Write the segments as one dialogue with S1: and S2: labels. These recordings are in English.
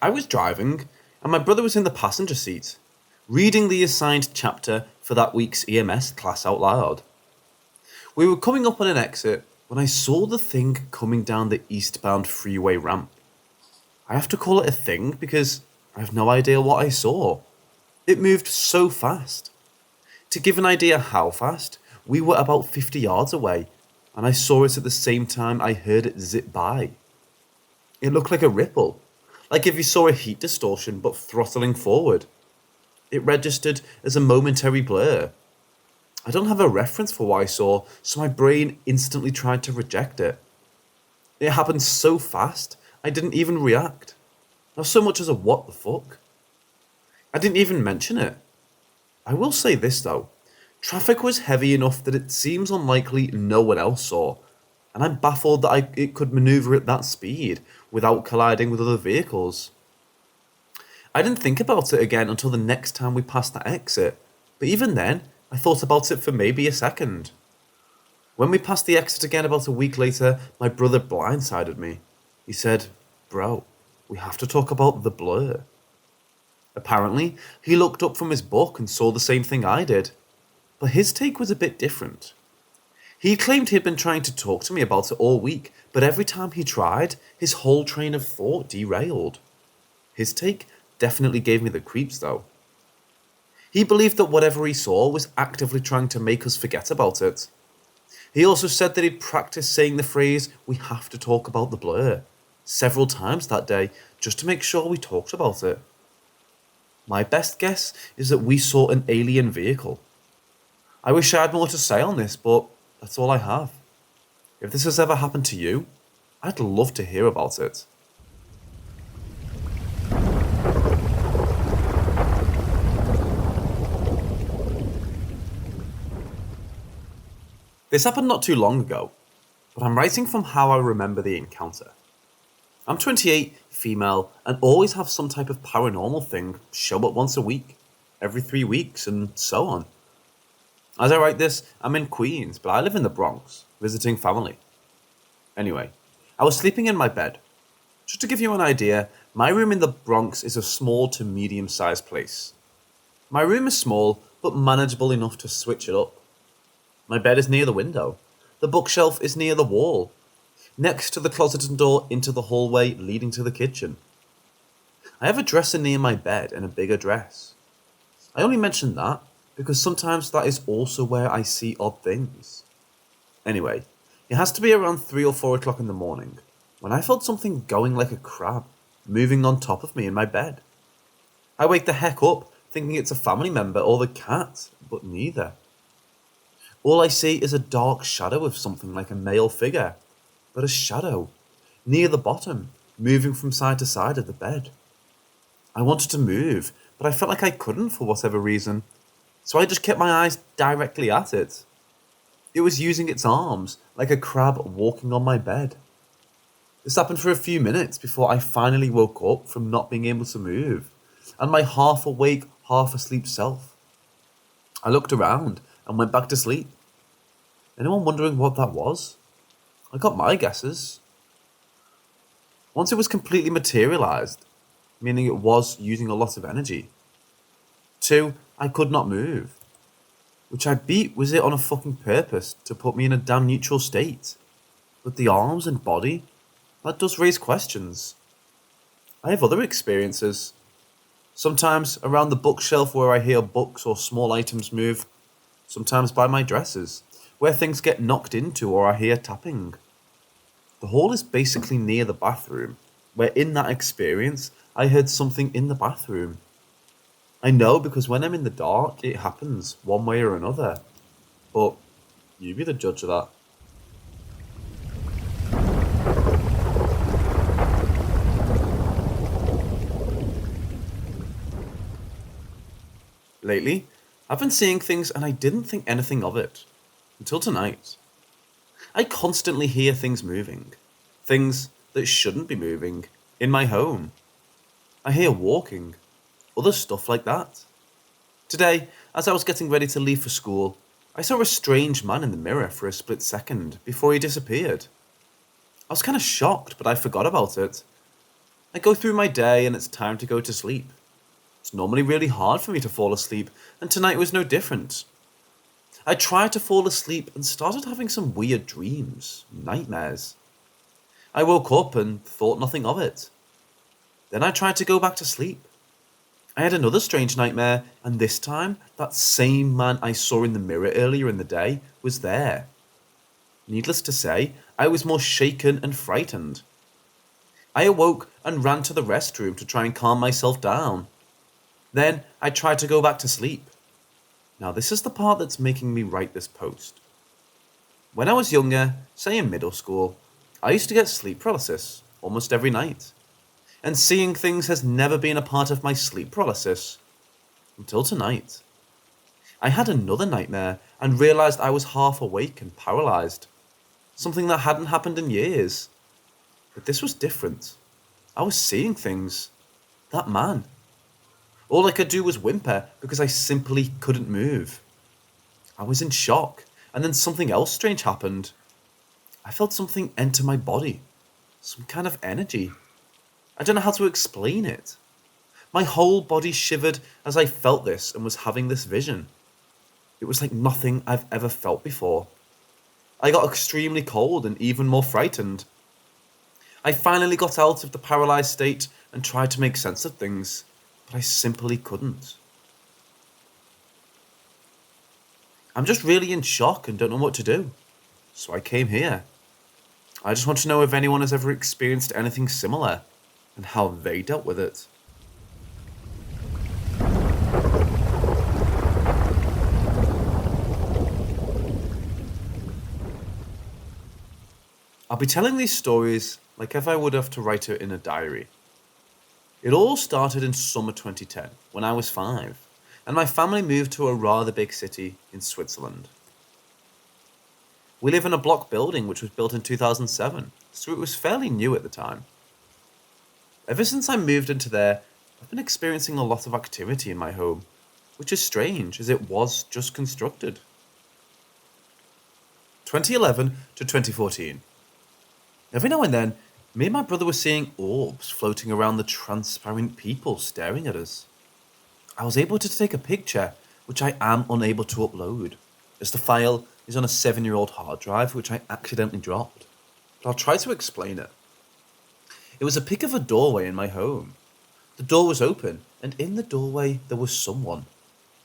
S1: I was driving, and my brother was in the passenger seat, reading the assigned chapter for that week's EMS class out loud. We were coming up on an exit when I saw the thing coming down the eastbound freeway ramp. I have to call it a thing because I have no idea what I saw. It moved so fast. To give an idea how fast, we were about 50 yards away, and I saw it at the same time I heard it zip by. It looked like a ripple, like if you saw a heat distortion but throttling forward. It registered as a momentary blur. I don't have a reference for what I saw, so my brain instantly tried to reject it. It happened so fast, I didn't even react. Not so much as a what the fuck. I didn't even mention it. I will say this though, traffic was heavy enough that it seems unlikely no one else saw, and I'm baffled that it could maneuver at that speed without colliding with other vehicles. I didn't think about it again until the next time we passed that exit, but even then, I thought about it for maybe a second. When we passed the exit again about a week later, my brother blindsided me. He said, "Bro, we have to talk about the blur." Apparently, he looked up from his book and saw the same thing I did, but his take was a bit different. He claimed he'd been trying to talk to me about it all week, but every time he tried, his whole train of thought derailed. His take definitely gave me the creeps though. He believed that whatever he saw was actively trying to make us forget about it. He also said that he'd practiced saying the phrase, "we have to talk about the blur," several times that day, just to make sure we talked about it. My best guess is that we saw an alien vehicle. I wish I had more to say on this, but that's all I have. If this has ever happened to you, I'd love to hear about it. This happened not too long ago, but I'm writing from how I remember the encounter. I'm 28, female, and always have some type of paranormal thing show up once a week, every 3 weeks, and so on. As I write this, I'm in Queens, but I live in the Bronx, visiting family. Anyway, I was sleeping in my bed. Just to give you an idea, my room in the Bronx is a small to medium-sized place. My room is small, but manageable enough to switch it up. My bed is near the window. The bookshelf is near the wall, next to the closet and door into the hallway leading to the kitchen. I have a dresser near my bed and a bigger dress. I only mention that because sometimes that is also where I see odd things. Anyway, it has to be around 3 or 4 o'clock in the morning when I felt something going like a crab, moving on top of me in my bed. I wake the heck up thinking it's a family member or the cat, but neither. All I see is a dark shadow of something like a male figure, but a shadow, near the bottom, moving from side to side of the bed. I wanted to move, but I felt like I couldn't for whatever reason, so I just kept my eyes directly at it. It was using its arms, like a crab walking on my bed. This happened for a few minutes before I finally woke up from not being able to move, and my half-awake, half-asleep self. I looked around and went back to sleep. Anyone wondering what that was? I got my guesses. Once it was completely materialized, meaning it was using a lot of energy. 2, I could not move. Which I beat was it on a fucking purpose to put me in a damn neutral state. But the arms and body, that does raise questions. I have other experiences. Sometimes around the bookshelf where I hear books or small items move. Sometimes by my dresses, where things get knocked into or I hear tapping. The hall is basically near the bathroom, where in that experience, I heard something in the bathroom. I know because when I'm in the dark, it happens one way or another. But you be the judge of that. Lately, I've been seeing things and I didn't think anything of it. Until tonight. I constantly hear things moving. Things that shouldn't be moving. In my home. I hear walking. Other stuff like that. Today, as I was getting ready to leave for school, I saw a strange man in the mirror for a split second before he disappeared. I was kind of shocked, but I forgot about it. I go through my day and it's time to go to sleep. It's normally really hard for me to fall asleep, and tonight was no different. I tried to fall asleep and started having some weird dreams, nightmares. I woke up and thought nothing of it. Then I tried to go back to sleep. I had another strange nightmare, and this time, that same man I saw in the mirror earlier in the day was there. Needless to say, I was more shaken and frightened. I awoke and ran to the restroom to try and calm myself down. Then I tried to go back to sleep. Now this is the part that's making me write this post. When I was younger, say in middle school, I used to get sleep paralysis almost every night. And seeing things has never been a part of my sleep paralysis until tonight. I had another nightmare and realized I was half awake and paralyzed. Something that hadn't happened in years. But this was different. I was seeing things. That man. All I could do was whimper because I simply couldn't move. I was in shock, and then something else strange happened. I felt something enter my body. Some kind of energy. I don't know how to explain it. My whole body shivered as I felt this and was having this vision. It was like nothing I've ever felt before. I got extremely cold and even more frightened. I finally got out of the paralyzed state and tried to make sense of things, but I simply couldn't. I'm just really in shock and don't know what to do. So I came here. I just want to know if anyone has ever experienced anything similar and how they dealt with it. I'll be telling these stories like if I would have to write it in a diary. It all started in summer 2010, when I was 5, and my family moved to a rather big city in Switzerland. We live in a block building which was built in 2007, so it was fairly new at the time. Ever since I moved into there, I've been experiencing a lot of activity in my home, which is strange as it was just constructed. 2011 to 2014. Every now and then, me and my brother were seeing orbs floating around the transparent people staring at us. I was able to take a picture, which I am unable to upload, as the file is on a 7-year-old hard drive which I accidentally dropped. But I'll try to explain it. It was a pic of a doorway in my home. The door was open, and in the doorway there was someone.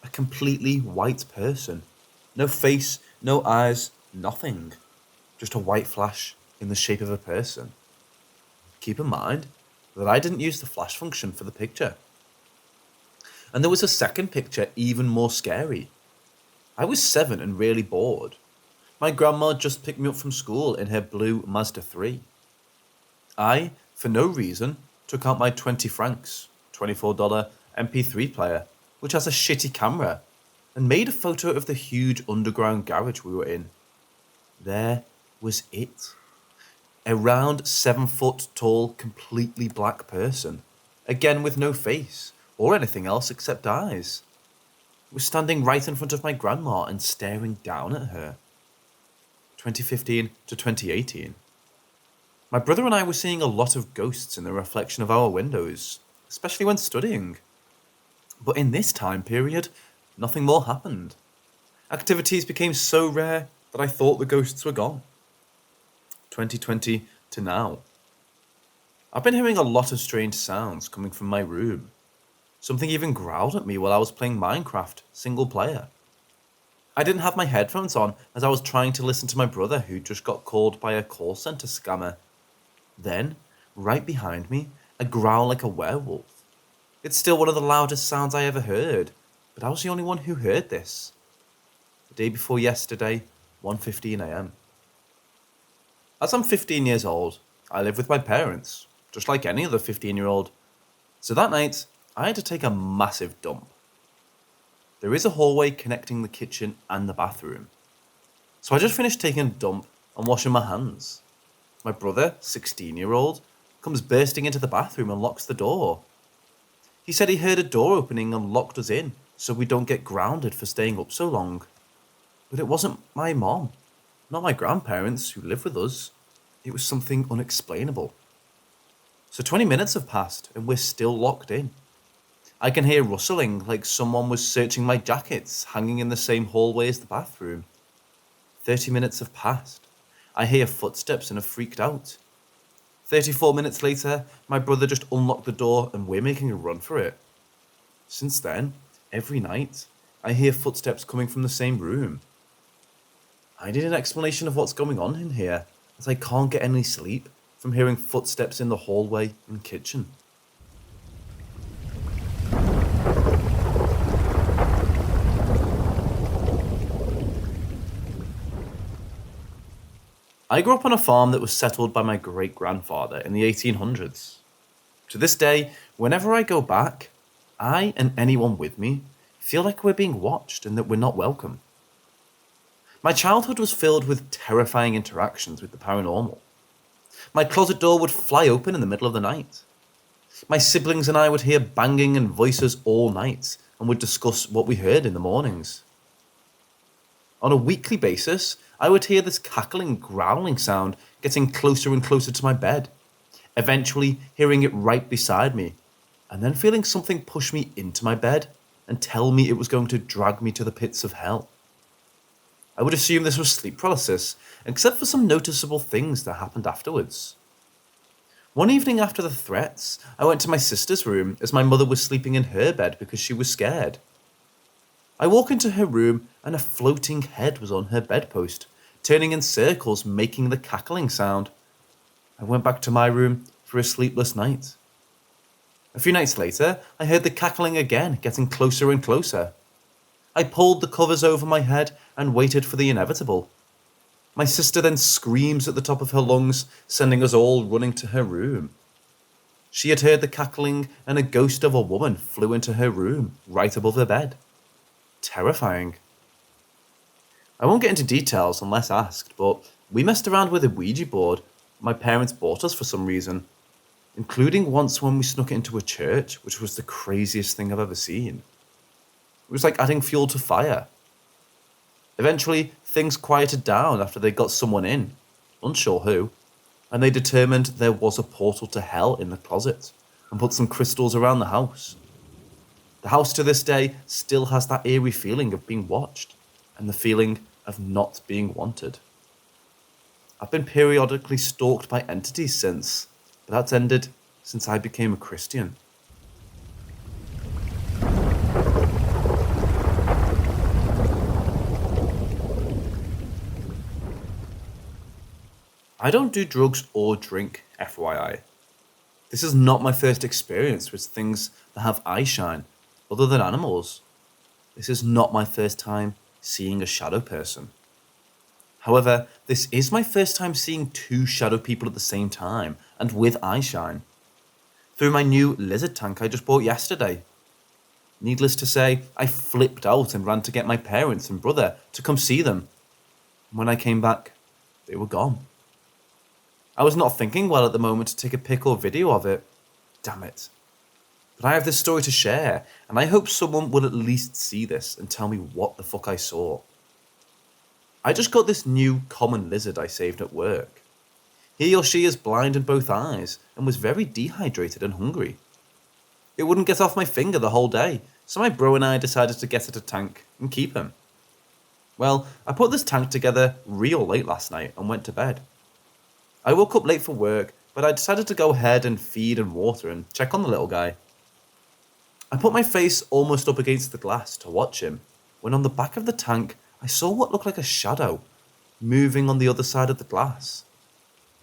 S1: A completely white person. No face, no eyes, nothing. Just a white flash in the shape of a person. Keep in mind that I didn't use the flash function for the picture. And there was a second picture even more scary. I was 7 and really bored. My grandma just picked me up from school in her blue Mazda 3. I, for no reason, took out my 20 francs, $24 MP3 player, which has a shitty camera, and made a photo of the huge underground garage we were in. There was it. A round 7-foot tall, completely black person, again with no face, or anything else except eyes. Was standing right in front of my grandma and staring down at her. 2015 to 2018. My brother and I were seeing a lot of ghosts in the reflection of our windows, especially when studying. But in this time period, nothing more happened. Activities became so rare that I thought the ghosts were gone. 2020 to now. I've been hearing a lot of strange sounds coming from my room. Something even growled at me while I was playing Minecraft, single player. I didn't have my headphones on as I was trying to listen to my brother who just got called by a call center scammer. Then, right behind me, a growl like a werewolf. It's still one of the loudest sounds I ever heard, but I was the only one who heard this. The day before yesterday, 1:15 a.m. As I'm 15 years old, I live with my parents, just like any other 15-year-old. So that night, I had to take a massive dump. There is a hallway connecting the kitchen and the bathroom. So I just finished taking a dump and washing my hands. My brother, 16-year-old, comes bursting into the bathroom and locks the door. He said he heard a door opening and locked us in so we don't get grounded for staying up so long. But it wasn't my mom, not my grandparents who live with us. It was something unexplainable. So 20 minutes have passed and we're still locked in. I can hear rustling like someone was searching my jackets hanging in the same hallway as the bathroom. 30 minutes have passed. I hear footsteps and have freaked out. 34 minutes later, my brother just unlocked the door and we're making a run for it. Since then, every night, I hear footsteps coming from the same room. I need an explanation of what's going on in here, as I can't get any sleep from hearing footsteps in the hallway and kitchen. I grew up on a farm that was settled by my great-grandfather in the 1800s. To this day, whenever I go back, I and anyone with me feel like we're being watched and that we're not welcome. My childhood was filled with terrifying interactions with the paranormal. My closet door would fly open in the middle of the night. My siblings and I would hear banging and voices all night and would discuss what we heard in the mornings. On a weekly basis, I would hear this cackling, growling sound getting closer and closer to my bed, eventually hearing it right beside me, and then feeling something push me into my bed and tell me it was going to drag me to the pits of hell. I would assume this was sleep paralysis, except for some noticeable things that happened afterwards. One evening after the threats, I went to my sister's room as my mother was sleeping in her bed because she was scared. I walk into her room and a floating head was on her bedpost, turning in circles, making the cackling sound. I went back to my room for a sleepless night. A few nights later, I heard the cackling again, getting closer and closer. I pulled the covers over my head and waited for the inevitable. My sister then screams at the top of her lungs, sending us all running to her room. She had heard the cackling and a ghost of a woman flew into her room, right above her bed. Terrifying. I won't get into details unless asked, but we messed around with a Ouija board my parents bought us for some reason, including once when we snuck it into a church, which was the craziest thing I've ever seen. It was like adding fuel to fire. Eventually, things quieted down after they got someone in, unsure who, and they determined there was a portal to hell in the closet and put some crystals around the house. The house to this day still has that eerie feeling of being watched and the feeling of not being wanted. I've been periodically stalked by entities since, but that's ended since I became a Christian. I don't do drugs or drink, FYI. This is not my first experience with things that have eye shine, other than animals. This is not my first time seeing a shadow person. However, this is my first time seeing two shadow people at the same time, and with eye shine. Through my new lizard tank I just bought yesterday. Needless to say, I flipped out and ran to get my parents and brother to come see them. When I came back, they were gone. I was not thinking well at the moment to take a pic or video of it. Damn it. But I have this story to share, and I hope someone will at least see this and tell me what the fuck I saw. I just got this new common lizard I saved at work. He or she is blind in both eyes and was very dehydrated and hungry. It wouldn't get off my finger the whole day, so my bro and I decided to get it a tank and keep him. Well, I put this tank together real late last night and went to bed. I woke up late for work, but I decided to go ahead and feed and water and check on the little guy. I put my face almost up against the glass to watch him, when on the back of the tank I saw what looked like a shadow, moving on the other side of the glass.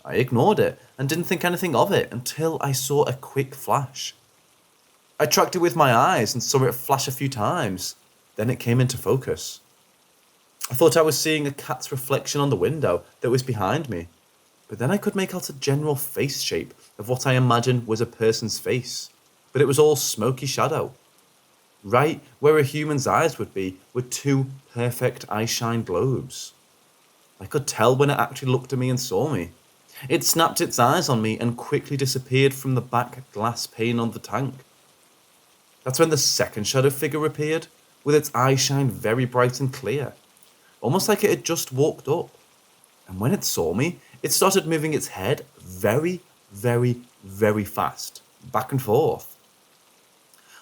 S1: I ignored it and didn't think anything of it until I saw a quick flash. I tracked it with my eyes and saw it flash a few times, then it came into focus. I thought I was seeing a cat's reflection on the window that was behind me, but then I could make out a general face shape of what I imagined was a person's face, but it was all smoky shadow. Right where a human's eyes would be were two perfect eye-shine globes. I could tell when it actually looked at me and saw me. It snapped its eyes on me and quickly disappeared from the back glass pane on the tank. That's when the second shadow figure appeared, with its eye-shine very bright and clear, almost like it had just walked up. And when it saw me, it started moving its head very, very, very fast, back and forth.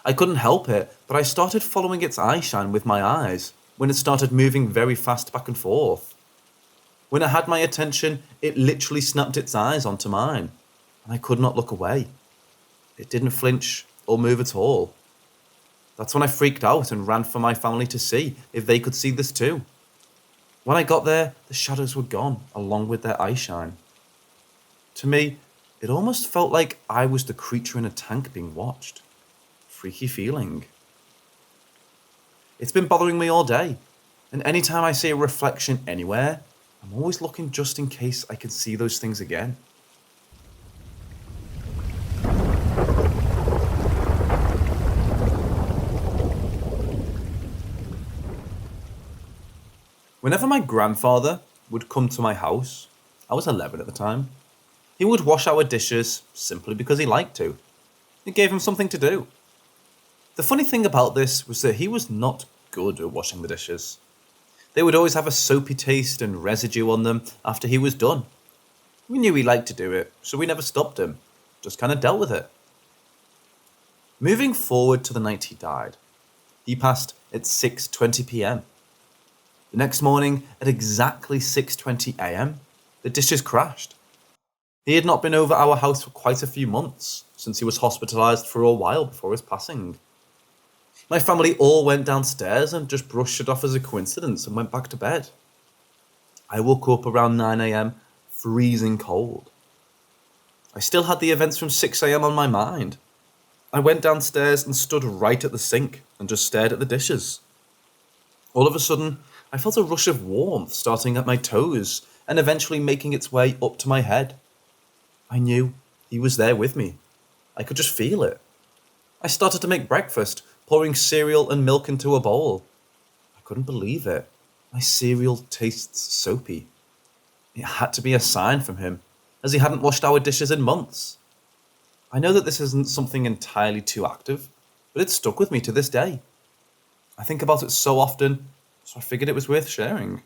S1: I couldn't help it, but I started following its eye shine with my eyes when it started moving very fast back and forth. When it had my attention, it literally snapped its eyes onto mine, and I could not look away. It didn't flinch or move at all. That's when I freaked out and ran for my family to see if they could see this too. When I got there, the shadows were gone, along with their eye shine. To me, it almost felt like I was the creature in a tank being watched. Freaky feeling. It's been bothering me all day, and anytime I see a reflection anywhere, I'm always looking just in case I can see those things again. Whenever my grandfather would come to my house, I was 11 at the time, he would wash our dishes simply because he liked to. It gave him something to do. The funny thing about this was that he was not good at washing the dishes. They would always have a soapy taste and residue on them after he was done. We knew he liked to do it, so we never stopped him, just kind of dealt with it. Moving forward to the night he died, he passed at 6:20 p.m. The next morning, at exactly 6:20 a.m., the dishes crashed. He had not been over our house for quite a few months, since he was hospitalized for a while before his passing. My family all went downstairs and just brushed it off as a coincidence and went back to bed. I woke up around 9 a.m., freezing cold. I still had the events from 6 a.m. on my mind. I went downstairs and stood right at the sink and just stared at the dishes. All of a sudden, I felt a rush of warmth starting at my toes and eventually making its way up to my head. I knew he was there with me. I could just feel it. I started to make breakfast, pouring cereal and milk into a bowl. I couldn't believe it. My cereal tastes soapy. It had to be a sign from him, as he hadn't washed our dishes in months. I know that this isn't something entirely too active, but it's stuck with me to this day. I think about it so often, so I figured it was worth sharing.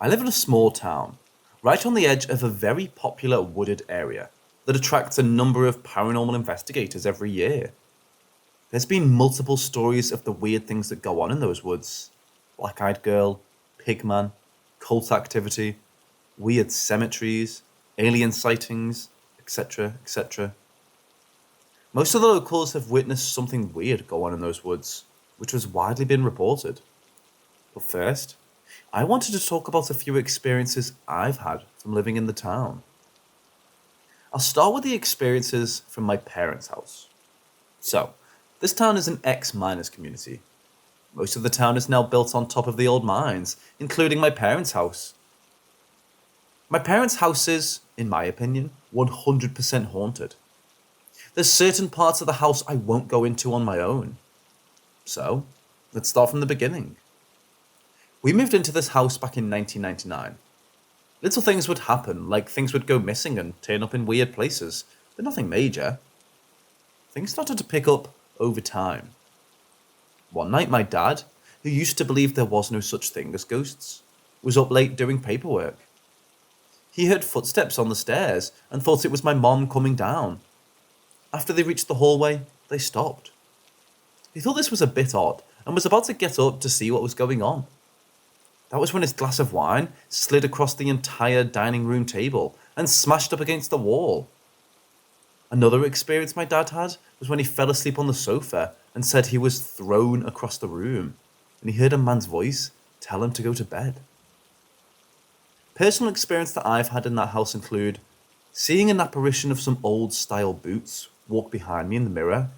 S1: I live in a small town, right on the edge of a very popular wooded area that attracts a number of paranormal investigators every year. There's been multiple stories of the weird things that go on in those woods. Black-eyed girl, pigman, cult activity, weird cemeteries, alien sightings, etc., etc. Most of the locals have witnessed something weird go on in those woods, which has widely been reported. But first, I wanted to talk about a few experiences I've had from living in the town. I'll start with the experiences from my parents' house. So, this town is an ex-miners community. Most of the town is now built on top of the old mines, including my parents' house. My parents' house is, in my opinion, 100% haunted. There's certain parts of the house I won't go into on my own. So, let's start from the beginning. We moved into this house back in 1999. Little things would happen, like things would go missing and turn up in weird places, but nothing major. Things started to pick up over time. One night my dad, who used to believe there was no such thing as ghosts, was up late doing paperwork. He heard footsteps on the stairs and thought it was my mom coming down. After they reached the hallway, they stopped. He thought this was a bit odd and was about to get up to see what was going on. That was when his glass of wine slid across the entire dining room table and smashed up against the wall. Another experience my dad had was when he fell asleep on the sofa and said he was thrown across the room, and he heard a man's voice tell him to go to bed. Personal experience that I've had in that house include seeing an apparition of some old-style boots walk behind me in the mirror,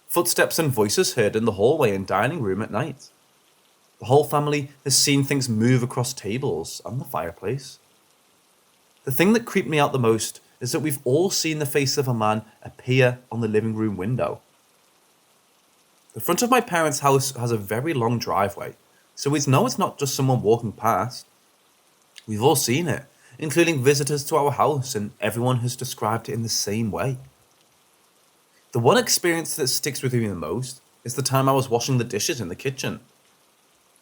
S1: footsteps and voices heard in the hallway and dining room at night. The whole family has seen things move across tables and the fireplace. The thing that creeped me out the most is that we've all seen the face of a man appear on the living room window. The front of my parents' house has a very long driveway, so we know it's not just someone walking past. We've all seen it, including visitors to our house, and everyone has described it in the same way. The one experience that sticks with me the most is the time I was washing the dishes in the kitchen.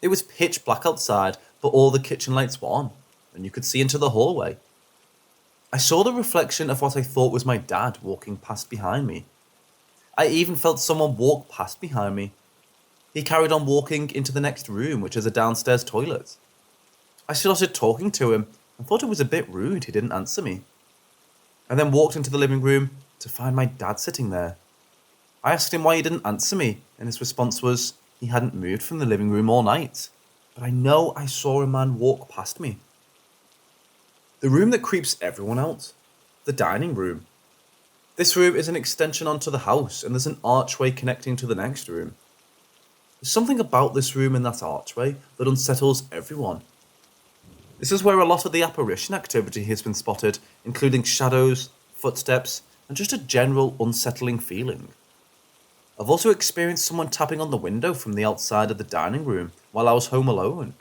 S1: It was pitch black outside, but all the kitchen lights were on, and you could see into the hallway. I saw the reflection of what I thought was my dad walking past behind me. I even felt someone walk past behind me. He carried on walking into the next room, which is a downstairs toilet. I started talking to him and thought it was a bit rude he didn't answer me. I then walked into the living room to find my dad sitting there. I asked him why he didn't answer me, and his response was he hadn't moved from the living room all night. But I know I saw a man walk past me. The room that creeps everyone out. The dining room. This room is an extension onto the house, and there's an archway connecting to the next room. There's something about this room and that archway that unsettles everyone. This is where a lot of the apparition activity has been spotted, including shadows, footsteps, and just a general unsettling feeling. I've also experienced someone tapping on the window from the outside of the dining room while I was home alone.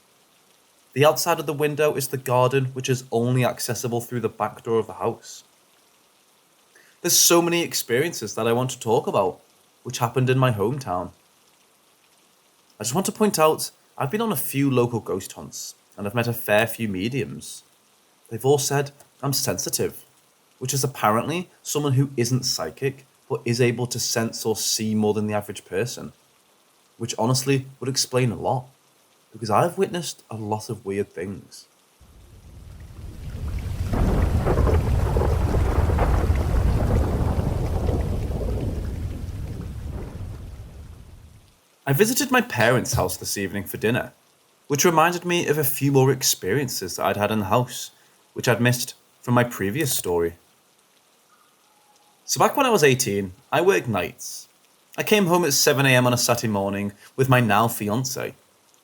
S1: The outside of the window is the garden, which is only accessible through the back door of the house. There's so many experiences that I want to talk about, which happened in my hometown. I just want to point out, I've been on a few local ghost hunts, and I've met a fair few mediums. They've all said I'm sensitive, which is apparently someone who isn't psychic, but is able to sense or see more than the average person, which honestly would explain a lot, because I've witnessed a lot of weird things. I visited my parents' house this evening for dinner, which reminded me of a few more experiences that I'd had in the house, which I'd missed from my previous story. So back when I was 18, I worked nights. I came home at 7 a.m. on a Saturday morning with my now fiancée.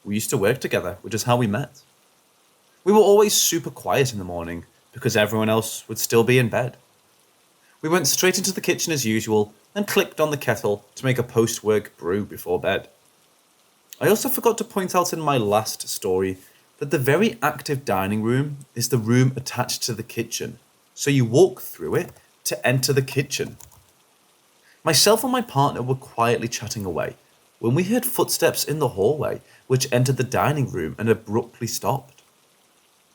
S1: We used to work together, which is how we met. We were always super quiet in the morning because everyone else would still be in bed. We went straight into the kitchen as usual and clicked on the kettle to make a post-work brew before bed. I also forgot to point out in my last story that the very active dining room is the room attached to the kitchen, so you walk through it to enter the kitchen. Myself and my partner were quietly chatting away when we heard footsteps in the hallway which entered the dining room and abruptly stopped.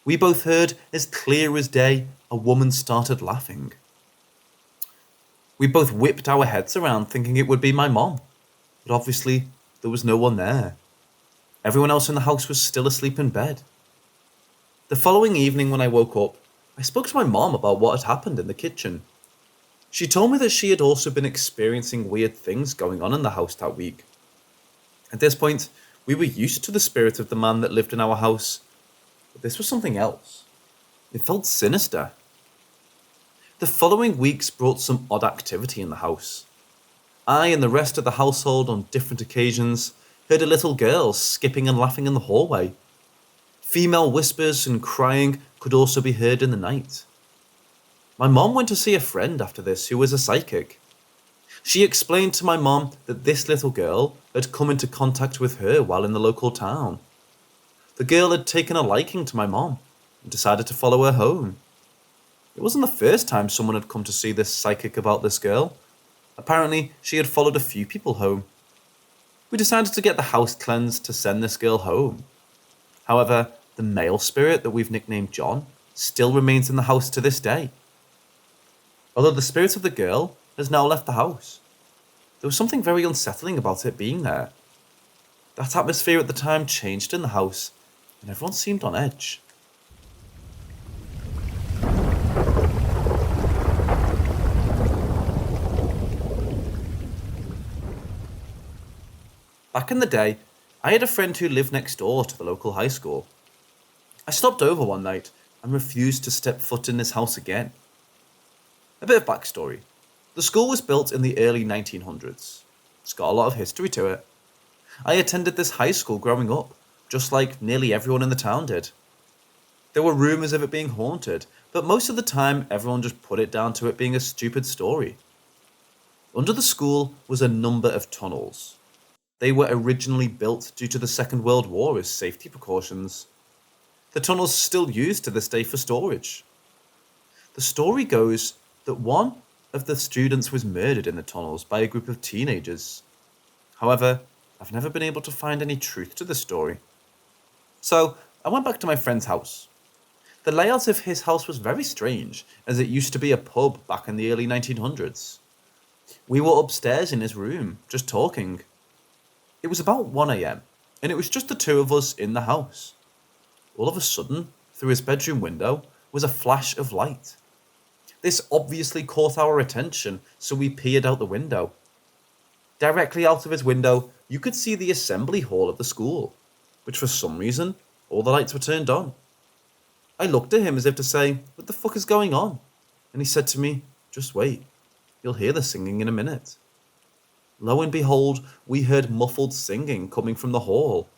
S1: We both heard, as clear as day, a woman started laughing. We both whipped our heads around thinking it would be my mom, but obviously there was no one there. Everyone else in the house was still asleep in bed. The following evening when I woke up, I spoke to my mom about what had happened in the kitchen. She told me that she had also been experiencing weird things going on in the house that week. At this point, we were used to the spirit of the man that lived in our house, but this was something else. It felt sinister. The following weeks brought some odd activity in the house. I and the rest of the household on different occasions heard a little girl skipping and laughing in the hallway. Female whispers and crying could also be heard in the night. My mom went to see a friend after this who was a psychic. She explained to my mom that this little girl had come into contact with her while in the local town. The girl had taken a liking to my mom and decided to follow her home. It wasn't the first time someone had come to see this psychic about this girl. Apparently, she had followed a few people home. We decided to get the house cleansed to send this girl home. However, the male spirit that we've nicknamed John still remains in the house to this day. Although the spirit of the girl has now left the house, there was something very unsettling about it being there. That atmosphere at the time changed in the house, and everyone seemed on edge. Back in the day, I had a friend who lived next door to the local high school. I stopped over one night and refused to step foot in his house again. A bit of backstory. The school was built in the early 1900s. It's got a lot of history to it. I attended this high school growing up, just like nearly everyone in the town did. There were rumours of it being haunted, but most of the time everyone just put it down to it being a stupid story. Under the school was a number of tunnels. They were originally built due to the Second World War as safety precautions. The tunnels are still used to this day for storage. The story goes that one of the students was murdered in the tunnels by a group of teenagers. However, I've never been able to find any truth to this story. So, I went back to my friend's house. The layout of his house was very strange, as it used to be a pub back in the early 1900s. We were upstairs in his room, just talking. It was about 1 a.m., and it was just the two of us in the house. All of a sudden, through his bedroom window, was a flash of light. This obviously caught our attention, so we peered out the window. Directly out of his window, you could see the assembly hall of the school, which for some reason, all the lights were turned on. I looked at him as if to say, "What the fuck is going on?" And he said to me, "Just wait, you'll hear the singing in a minute." Lo and behold, we heard muffled singing coming from the hall.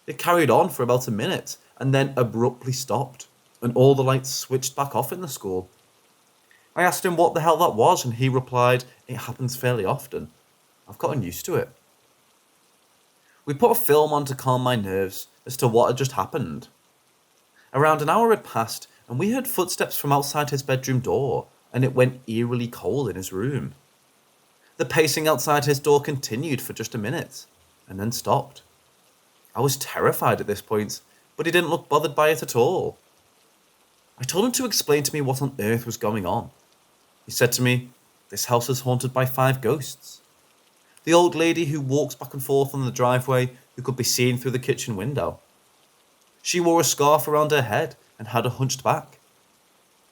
S1: It carried on for about a minute, and then abruptly stopped, and all the lights switched back off in the school. I asked him what the hell that was, and he replied, "It happens fairly often. I've gotten used to it." We put a film on to calm my nerves as to what had just happened. Around an hour had passed, and we heard footsteps from outside his bedroom door, and it went eerily cold in his room. The pacing outside his door continued for just a minute, and then stopped. I was terrified at this point, but he didn't look bothered by it at all. I told him to explain to me what on earth was going on. He said to me, "This house is haunted by 5 ghosts. The old lady who walks back and forth on the driveway, who could be seen through the kitchen window. She wore a scarf around her head and had a hunched back.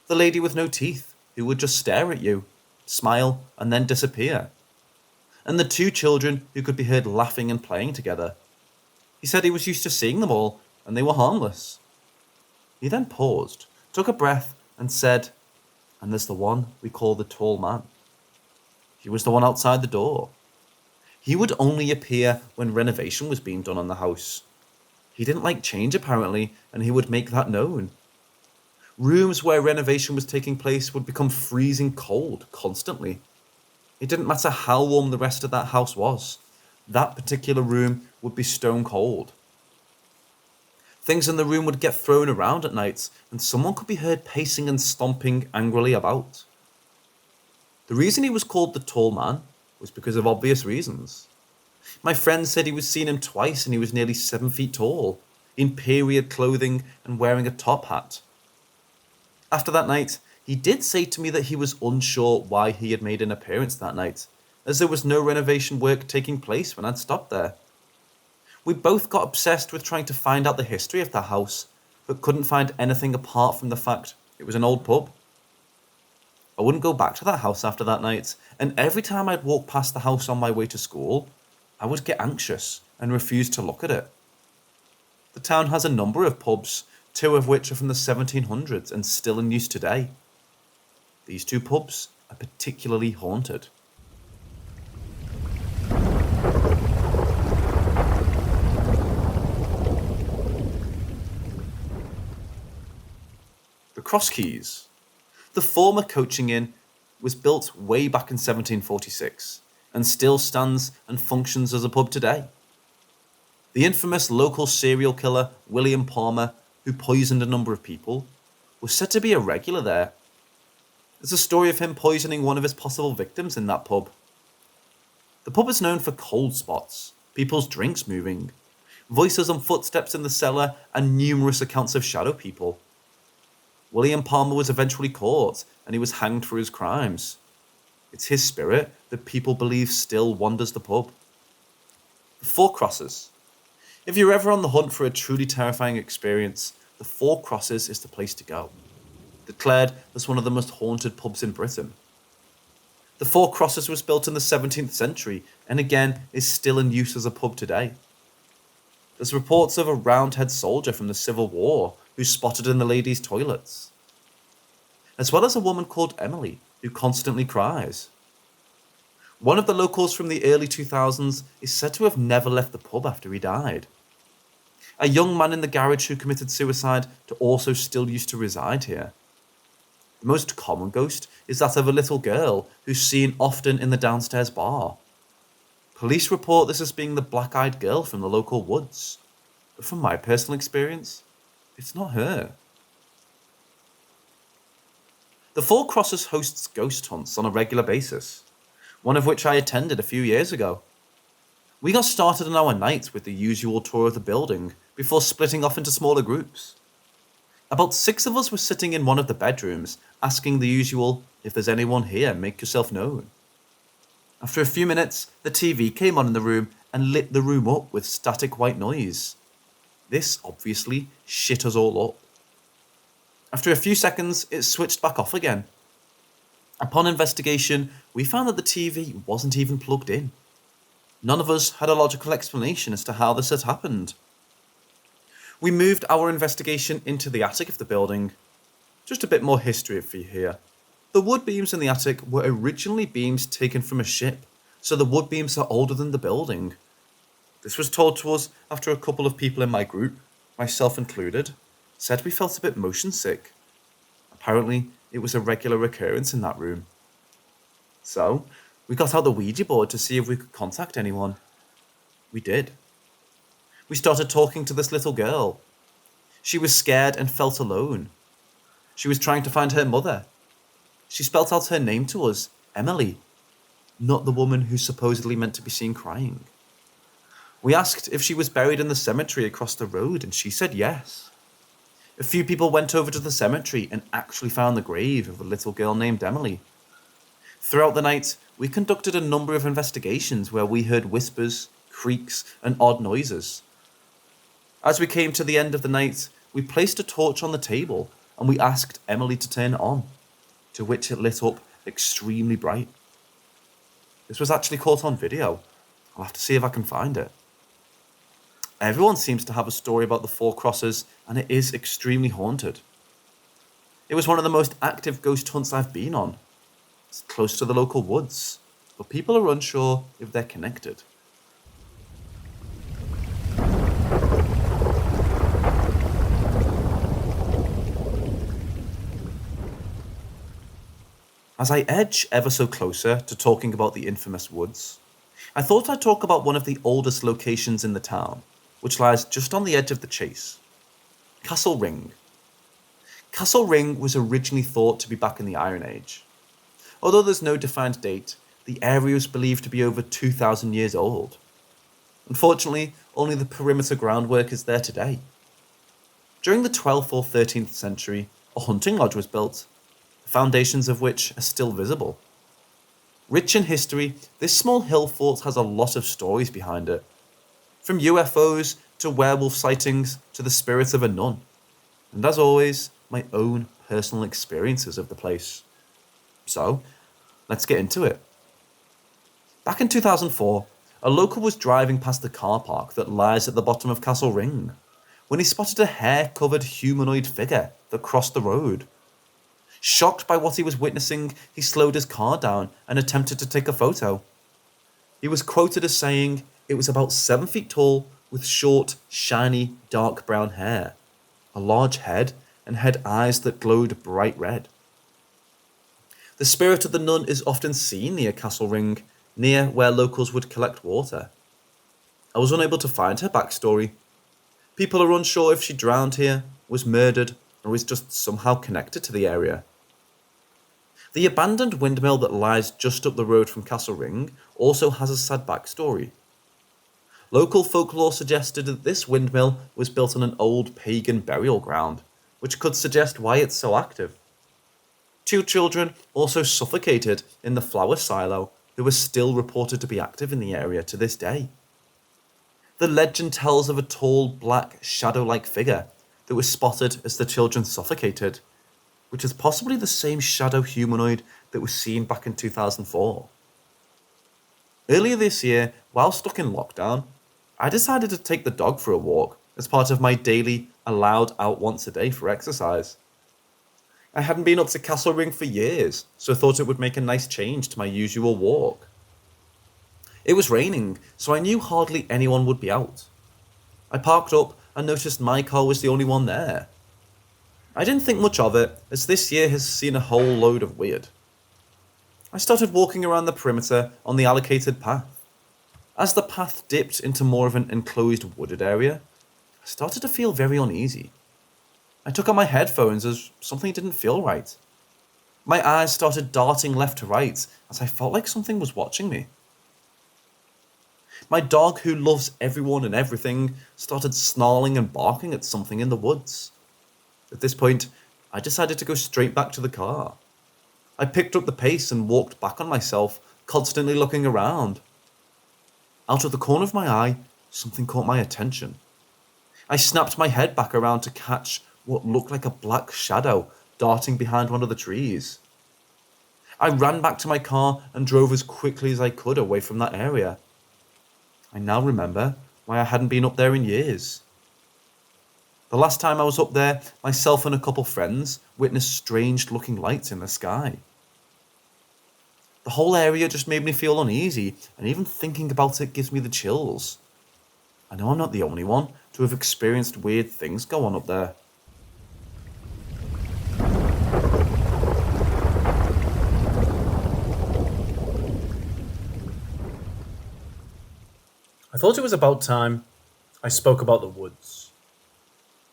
S1: The lady with no teeth, who would just stare at you, smile, and then disappear. And the 2 children who could be heard laughing and playing together. He said he was used to seeing them all, and they were harmless." He then paused, took a breath, and said, "And there's the one we call the tall man. He was the one outside the door. He would only appear when renovation was being done on the house. He didn't like change apparently, and he would make that known. Rooms where renovation was taking place would become freezing cold constantly. It didn't matter how warm the rest of that house was. That particular room would be stone cold. Things in the room would get thrown around at night, and someone could be heard pacing and stomping angrily about. The reason he was called the tall man was because of obvious reasons. My friend said he was seen him twice and he was nearly 7 feet tall, in period clothing and wearing a top hat. After that night, he did say to me that he was unsure why he had made an appearance that night, as there was no renovation work taking place when I'd stopped there. We both got obsessed with trying to find out the history of the house, but couldn't find anything apart from the fact it was an old pub. I wouldn't go back to that house after that night, and every time I'd walk past the house on my way to school, I would get anxious and refuse to look at it. The town has a number of pubs, 2 of which are from the 1700s and still in use today. These 2 pubs are particularly haunted. The Cross Keys. The former coaching inn was built way back in 1746 and still stands and functions as a pub today. The infamous local serial killer William Palmer, who poisoned a number of people, was said to be a regular there. There's a story of him poisoning one of his possible victims in that pub. The pub is known for cold spots, people's drinks moving, voices and footsteps in the cellar, and numerous accounts of shadow people. William Palmer was eventually caught, and he was hanged for his crimes. It's his spirit that people believe still wanders the pub. The Four Crosses. If you're ever on the hunt for a truly terrifying experience, the Four Crosses is the place to go. Declared as one of the most haunted pubs in Britain. The Four Crosses was built in the 17th century, and again is still in use as a pub today. There's reports of a Roundhead soldier from the Civil War who's spotted in the ladies' toilets, as well as a woman called Emily who constantly cries. One of the locals from the early 2000s is said to have never left the pub after he died. A young man in the garage who committed suicide to also still used to reside here. The most common ghost is that of a little girl who's seen often in the downstairs bar. Police report this as being the black-eyed girl from the local woods, but from my personal experience, it's not her. The Four Crosses hosts ghost hunts on a regular basis, one of which I attended a few years ago. We got started on our night with the usual tour of the building before splitting off into smaller groups. About 6 of us were sitting in one of the bedrooms, asking the usual, "If there's anyone here, make yourself known." After a few minutes, the TV came on in the room and lit the room up with static white noise. This obviously shit us all up. After a few seconds, it switched back off again. Upon investigation, we found that the TV wasn't even plugged in. None of us had a logical explanation as to how this had happened. We moved our investigation into the attic of the building. Just a bit more history for you here. The wood beams in the attic were originally beams taken from a ship, so the wood beams are older than the building. This was told to us after a couple of people in my group, myself included, said we felt a bit motion sick. Apparently, it was a regular occurrence in that room. So, we got out the Ouija board to see if we could contact anyone. We did. We started talking to this little girl. She was scared and felt alone. She was trying to find her mother. She spelt out her name to us, Emily, not the woman who's supposedly meant to be seen crying. We asked if she was buried in the cemetery across the road, and she said yes. A few people went over to the cemetery and actually found the grave of a little girl named Emily. Throughout the night, we conducted a number of investigations where we heard whispers, creaks, and odd noises. As we came to the end of the night, we placed a torch on the table and we asked Emily to turn it on, to which it lit up extremely bright. This was actually caught on video. I'll have to see if I can find it. Everyone seems to have a story about the Four Crosses, and it is extremely haunted. It was one of the most active ghost hunts I've been on. It's close to the local woods, but people are unsure if they're connected. As I edge ever so closer to talking about the infamous woods, I thought I'd talk about one of the oldest locations in the town, which lies just on the edge of the chase. Castle Ring. Castle Ring was originally thought to be back in the Iron Age. Although there's no defined date, the area is believed to be over 2,000 years old. Unfortunately, only the perimeter groundwork is there today. During the 12th or 13th century, a hunting lodge was built, the foundations of which are still visible. Rich in history, this small hill fort has a lot of stories behind it. From UFOs to werewolf sightings to the spirit of a nun. And as always, my own personal experiences of the place. So, let's get into it. Back in 2004, a local was driving past the car park that lies at the bottom of Castle Ring when he spotted a hair-covered humanoid figure that crossed the road. Shocked by what he was witnessing, he slowed his car down and attempted to take a photo. He was quoted as saying it was about 7 feet tall with short, shiny, dark brown hair, a large head, and had eyes that glowed bright red. The spirit of the nun is often seen near Castle Ring, near where locals would collect water. I was unable to find her backstory. People are unsure if she drowned here, was murdered, or is just somehow connected to the area. The abandoned windmill that lies just up the road from Castle Ring also has a sad backstory. Local folklore suggested that this windmill was built on an old pagan burial ground, which could suggest why it's so active. 2 children also suffocated in the flower silo who are still reported to be active in the area to this day. The legend tells of a tall, black, shadow-like figure that was spotted as the children suffocated, which is possibly the same shadow humanoid that was seen back in 2004. Earlier this year, while stuck in lockdown, I decided to take the dog for a walk as part of my daily allowed out once a day for exercise. I hadn't been up to Castle Ring for years, so I thought it would make a nice change to my usual walk. It was raining, so I knew hardly anyone would be out. I parked up and noticed my car was the only one there. I didn't think much of it, as this year has seen a whole load of weird. I started walking around the perimeter on the allocated path. As the path dipped into more of an enclosed wooded area, I started to feel very uneasy. I took out my headphones as something didn't feel right. My eyes started darting left to right as I felt like something was watching me. My dog, who loves everyone and everything, started snarling and barking at something in the woods. At this point, I decided to go straight back to the car. I picked up the pace and walked back on myself, constantly looking around. Out of the corner of my eye, something caught my attention. I snapped my head back around to catch what looked like a black shadow darting behind one of the trees. I ran back to my car and drove as quickly as I could away from that area. I now remember why I hadn't been up there in years. The last time I was up there, myself and a couple friends witnessed strange looking lights in the sky. The whole area just made me feel uneasy, and even thinking about it gives me the chills. I know I'm not the only one to have experienced weird things go on up there. I thought it was about time I spoke about the woods.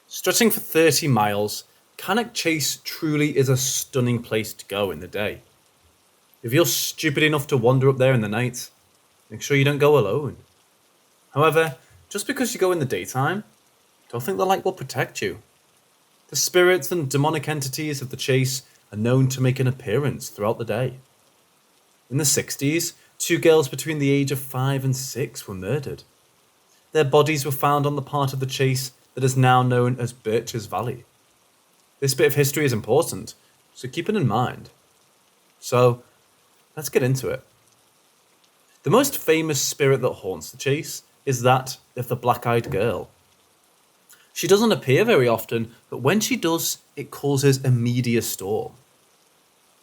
S1: Stretching for 30 miles, Cannock Chase truly is a stunning place to go in the day. If you're stupid enough to wander up there in the night, make sure you don't go alone. However, just because you go in the daytime, don't think the light will protect you. The spirits and demonic entities of the chase are known to make an appearance throughout the day. In the 60s, 2 girls between the age of 5 and 6 were murdered. Their bodies were found on the part of the chase that is now known as Birches Valley. This bit of history is important, so keep it in mind. So, let's get into it. The most famous spirit that haunts the chase is that of the black-eyed girl. She doesn't appear very often, but when she does, it causes a media storm.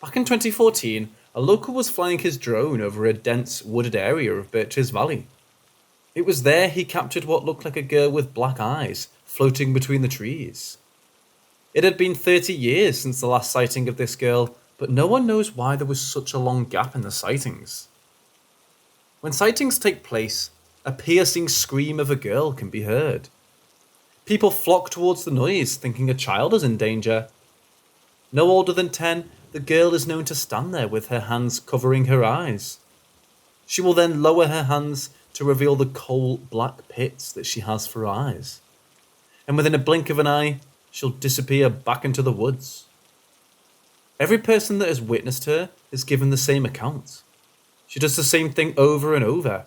S1: Back in 2014, a local was flying his drone over a dense wooded area of Birches Valley. It was there he captured what looked like a girl with black eyes floating between the trees. It had been 30 years since the last sighting of this girl, but no one knows why there was such a long gap in the sightings. When sightings take place, a piercing scream of a girl can be heard. People flock towards the noise, thinking a child is in danger. No older than 10, the girl is known to stand there with her hands covering her eyes. She will then lower her hands to reveal the coal black pits that she has for eyes. And within a blink of an eye, she'll disappear back into the woods. Every person that has witnessed her is given the same account. She does the same thing over and over.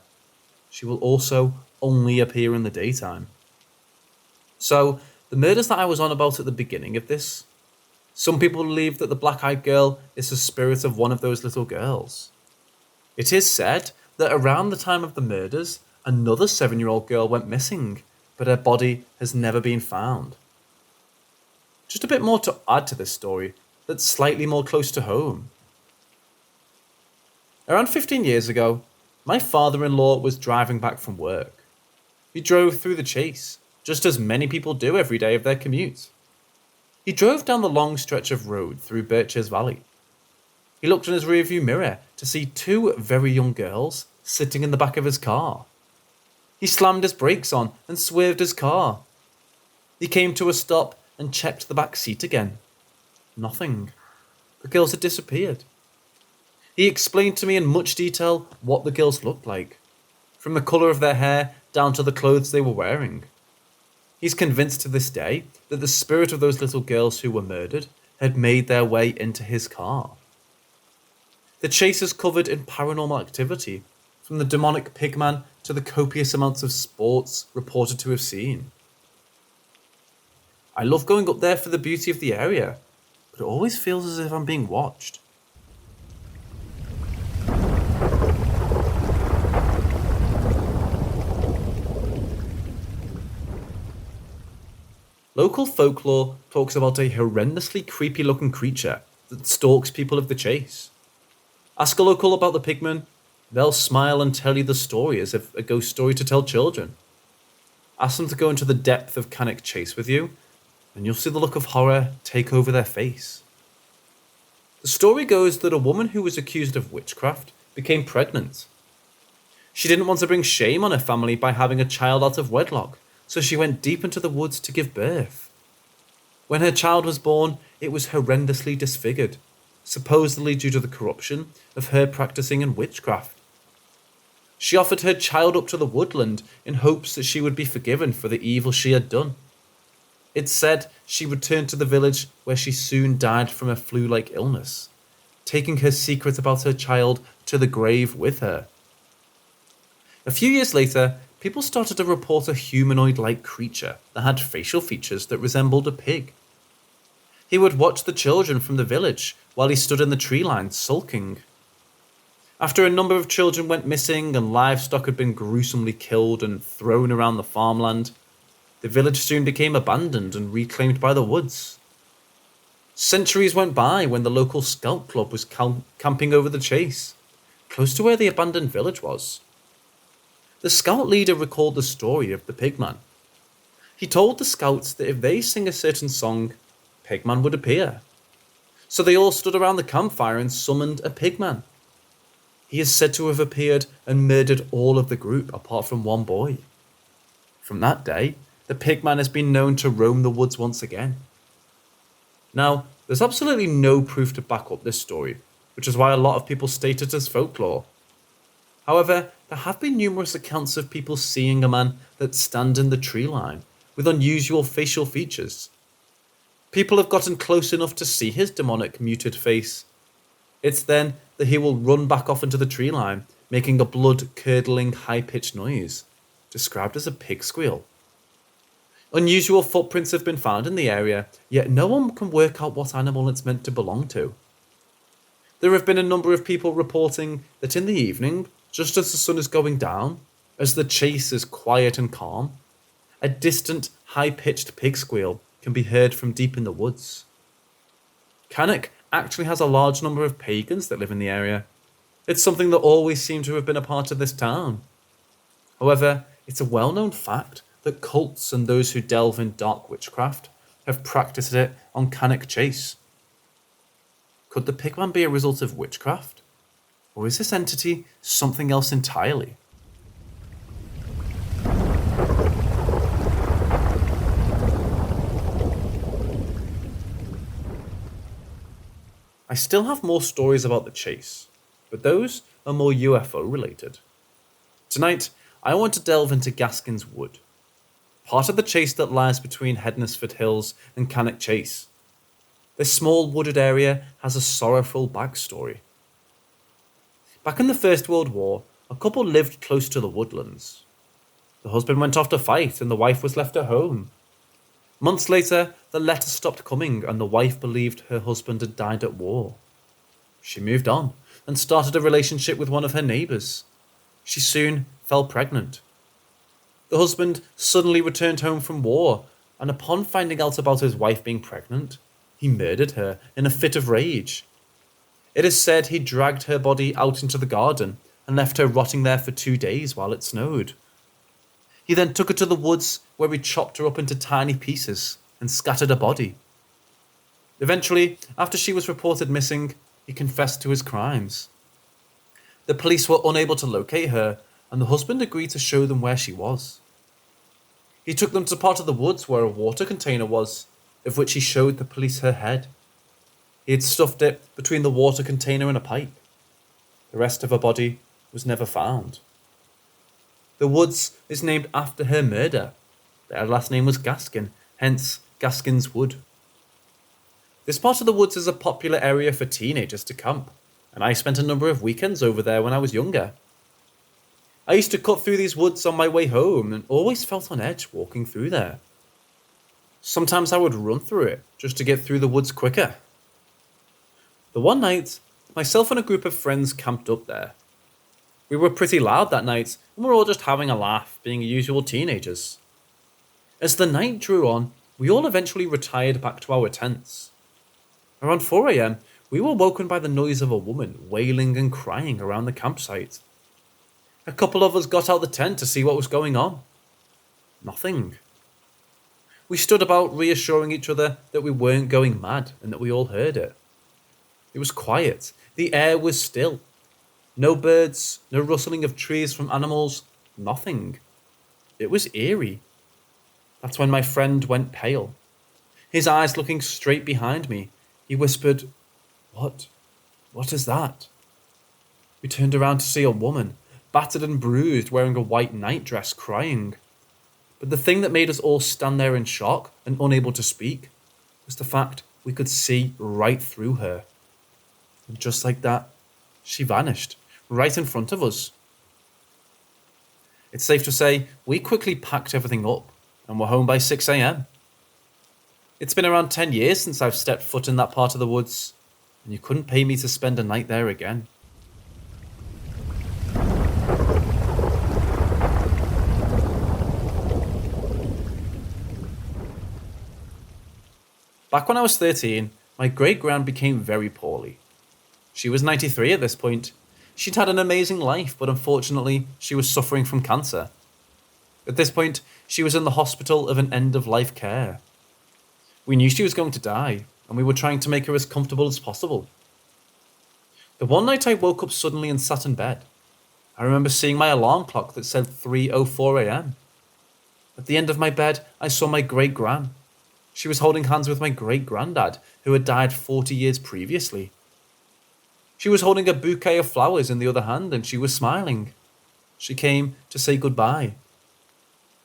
S1: She will also only appear in the daytime. So, the murders that I was on about at the beginning of this, some people believe that the black-eyed girl is the spirit of one of those little girls. It is said that around the time of the murders, another 7-year-old girl went missing, but her body has never been found. Just a bit more to add to this story that's slightly more close to home. Around 15 years ago, my father-in-law was driving back from work. He drove through the chase, just as many people do every day of their commute. He drove down the long stretch of road through Birches Valley. He looked in his rearview mirror to see 2 very young girls sitting in the back of his car. He slammed his brakes on and swerved his car. He came to a stop and checked the back seat again. Nothing. The girls had disappeared. He explained to me in much detail what the girls looked like, from the colour of their hair down to the clothes they were wearing. He's convinced to this day that the spirit of those little girls who were murdered had made their way into his car. The chase is covered in paranormal activity, from the demonic pigman to the copious amounts of sports reported to have seen. I love going up there for the beauty of the area, but it always feels as if I'm being watched. Local folklore talks about a horrendously creepy looking creature that stalks people of the chase. Ask a local about the pigman, they'll smile and tell you the story as if a ghost story to tell children. Ask them to go into the depth of Cannock Chase with you, and you'll see the look of horror take over their face. The story goes that a woman who was accused of witchcraft became pregnant. She didn't want to bring shame on her family by having a child out of wedlock, so she went deep into the woods to give birth. When her child was born, it was horrendously disfigured, supposedly due to the corruption of her practicing in witchcraft. She offered her child up to the woodland in hopes that she would be forgiven for the evil she had done. It's said she returned to the village where she soon died from a flu-like illness, taking her secret about her child to the grave with her. A few years later, people started to report a humanoid-like creature that had facial features that resembled a pig. He would watch the children from the village while he stood in the tree line sulking. After a number of children went missing and livestock had been gruesomely killed and thrown around the farmland, the village soon became abandoned and reclaimed by the woods. Centuries went by when the local scout club was camping over the chase, close to where the abandoned village was. The scout leader recalled the story of the pigman. He told the scouts that if they sing a certain song, Pigman would appear. So they all stood around the campfire and summoned a pigman. He is said to have appeared and murdered all of the group apart from one boy. From that day, the pigman has been known to roam the woods once again. Now, there's absolutely no proof to back up this story, which is why a lot of people state it as folklore. However, there have been numerous accounts of people seeing a man that stand in the tree line with unusual facial features. People have gotten close enough to see his demonic muted face. It's then that he will run back off into the tree line, making a blood-curdling high-pitched noise, described as a pig squeal. Unusual footprints have been found in the area, yet no one can work out what animal it's meant to belong to. There have been a number of people reporting that in the evening, just as the sun is going down, as the chase is quiet and calm, a distant, high-pitched pig squeal can be heard from deep in the woods. Cannock actually has a large number of pagans that live in the area. It's something that always seemed to have been a part of this town. However, it's a well-known fact that cults and those who delve in dark witchcraft have practiced it on Cannock Chase. Could the pigman be a result of witchcraft? Or is this entity something else entirely? I still have more stories about the chase, but those are more UFO related. Tonight, I want to delve into Gaskin's Wood, part of the chase that lies between Hednesford Hills and Cannock Chase. This small wooded area has a sorrowful backstory. Back in the First World War, a couple lived close to the woodlands. The husband went off to fight and the wife was left at home. Months later, the letters stopped coming and the wife believed her husband had died at war. She moved on and started a relationship with one of her neighbours. She soon fell pregnant. The husband suddenly returned home from war, and upon finding out about his wife being pregnant, he murdered her in a fit of rage. It is said he dragged her body out into the garden and left her rotting there for 2 days while it snowed. He then took her to the woods where he chopped her up into tiny pieces and scattered her body. Eventually, after she was reported missing, he confessed to his crimes. The police were unable to locate her, and the husband agreed to show them where she was. He took them to part of the woods where a water container was, of which he showed the police her head. He had stuffed it between the water container and a pipe. The rest of her body was never found. The woods is named after her murder. Their last name was Gaskin, hence Gaskin's Wood. This part of the woods is a popular area for teenagers to camp, and I spent a number of weekends over there when I was younger. I used to cut through these woods on my way home and always felt on edge walking through there. Sometimes I would run through it just to get through the woods quicker. The one night, myself and a group of friends camped up there. We were pretty loud that night, and we were all just having a laugh, being usual teenagers. As the night drew on, we all eventually retired back to our tents. Around 4 a.m, we were woken by the noise of a woman wailing and crying around the campsite. A couple of us got out the tent to see what was going on. Nothing. We stood about reassuring each other that we weren't going mad and that we all heard it. It was quiet. The air was still. No birds, no rustling of trees from animals, nothing. It was eerie. That's when my friend went pale. His eyes looking straight behind me, he whispered, What is that?" We turned around to see a woman, battered and bruised, wearing a white nightdress, crying. But the thing that made us all stand there in shock and unable to speak was the fact we could see right through her. And just like that, she vanished, right in front of us. It's safe to say we quickly packed everything up and were home by 6 a.m. It's been around 10 years since I've stepped foot in that part of the woods, and you couldn't pay me to spend a night there again. Back when I was 13, my great-gran became very poorly. She was 93 at this point. She'd had an amazing life, but unfortunately, she was suffering from cancer. At this point, she was in the hospital of an end-of-life care. We knew she was going to die, and we were trying to make her as comfortable as possible. The one night I woke up suddenly and sat in bed. I remember seeing my alarm clock that said 3:04 a.m. At the end of my bed, I saw my great-gran. She was holding hands with my great-granddad, who had died 40 years previously. She was holding a bouquet of flowers in the other hand, and she was smiling. She came to say goodbye.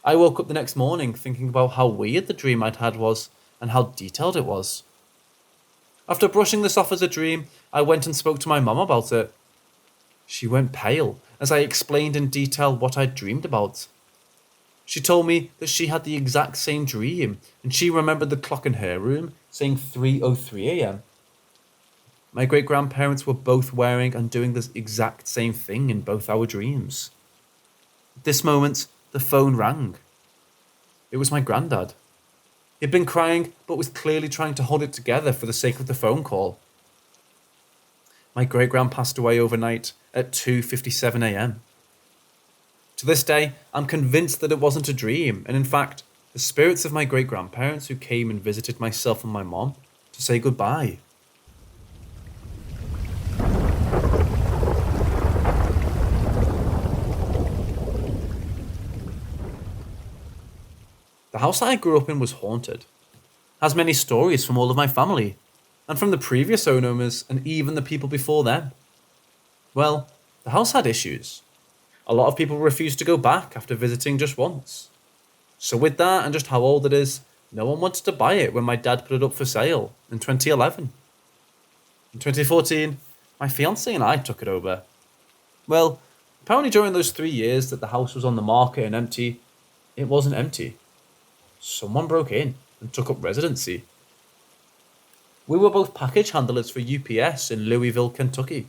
S1: I woke up the next morning thinking about how weird the dream I'd had was, and how detailed it was. After brushing this off as a dream, I went and spoke to my mum about it. She went pale as I explained in detail what I'd dreamed about. She told me that she had the exact same dream, and she remembered the clock in her room saying 3:03 a.m. My great-grandparents were both wearing and doing the exact same thing in both our dreams. At this moment, the phone rang. It was my granddad. He'd been crying, but was clearly trying to hold it together for the sake of the phone call. My great-gran passed away overnight at 2:57 a.m. To this day, I'm convinced that it wasn't a dream, and in fact, the spirits of my great-grandparents who came and visited myself and my mom to say goodbye. The house that I grew up in was haunted. Has many stories from all of my family, and from the previous owners and even the people before them. Well, the house had issues. A lot of people refused to go back after visiting just once. So with that and just how old it is, no one wanted to buy it when my dad put it up for sale in 2011. In 2014, my fiancée and I took it over. Well, apparently during those 3 years that the house was on the market and empty, it wasn't empty. Someone broke in and took up residency. We were both package handlers for UPS in Louisville, Kentucky.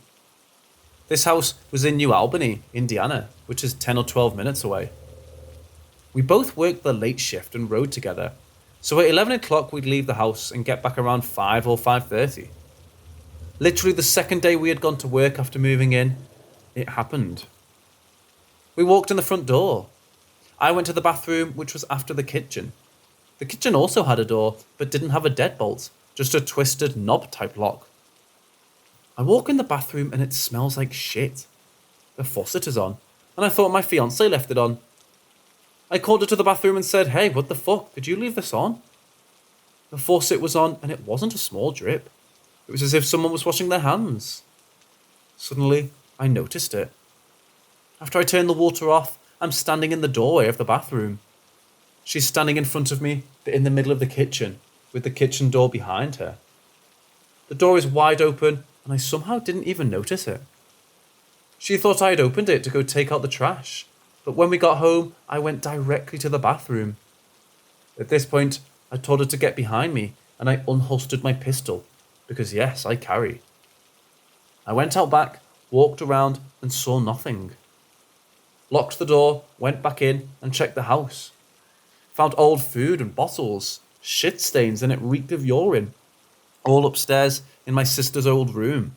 S1: This house was in New Albany, Indiana, which is 10 or 12 minutes away. We both worked the late shift and rode together, so at 11 o'clock we'd leave the house and get back around 5 or 5:30. Literally the second day we had gone to work after moving in, it happened. We walked in the front door. I went to the bathroom, which was after the kitchen. The kitchen also had a door, but didn't have a deadbolt, just a twisted knob-type lock. I walk in the bathroom and it smells like shit. The faucet is on, and I thought my fiancée left it on. I called her to the bathroom and said, "Hey, what the fuck, did you leave this on?" The faucet was on, and it wasn't a small drip. It was as if someone was washing their hands. Suddenly, I noticed it. After I turned the water off, I'm standing in the doorway of the bathroom. She's standing in front of me, but in the middle of the kitchen, with the kitchen door behind her. The door is wide open, and I somehow didn't even notice it. She thought I had opened it to go take out the trash, but when we got home, I went directly to the bathroom. At this point, I told her to get behind me, and I unholstered my pistol, because yes, I carry. I went out back, walked around, and saw nothing. Locked the door, went back in, and checked the house. Found old food and bottles, shit stains, and it reeked of urine, all upstairs in my sister's old room.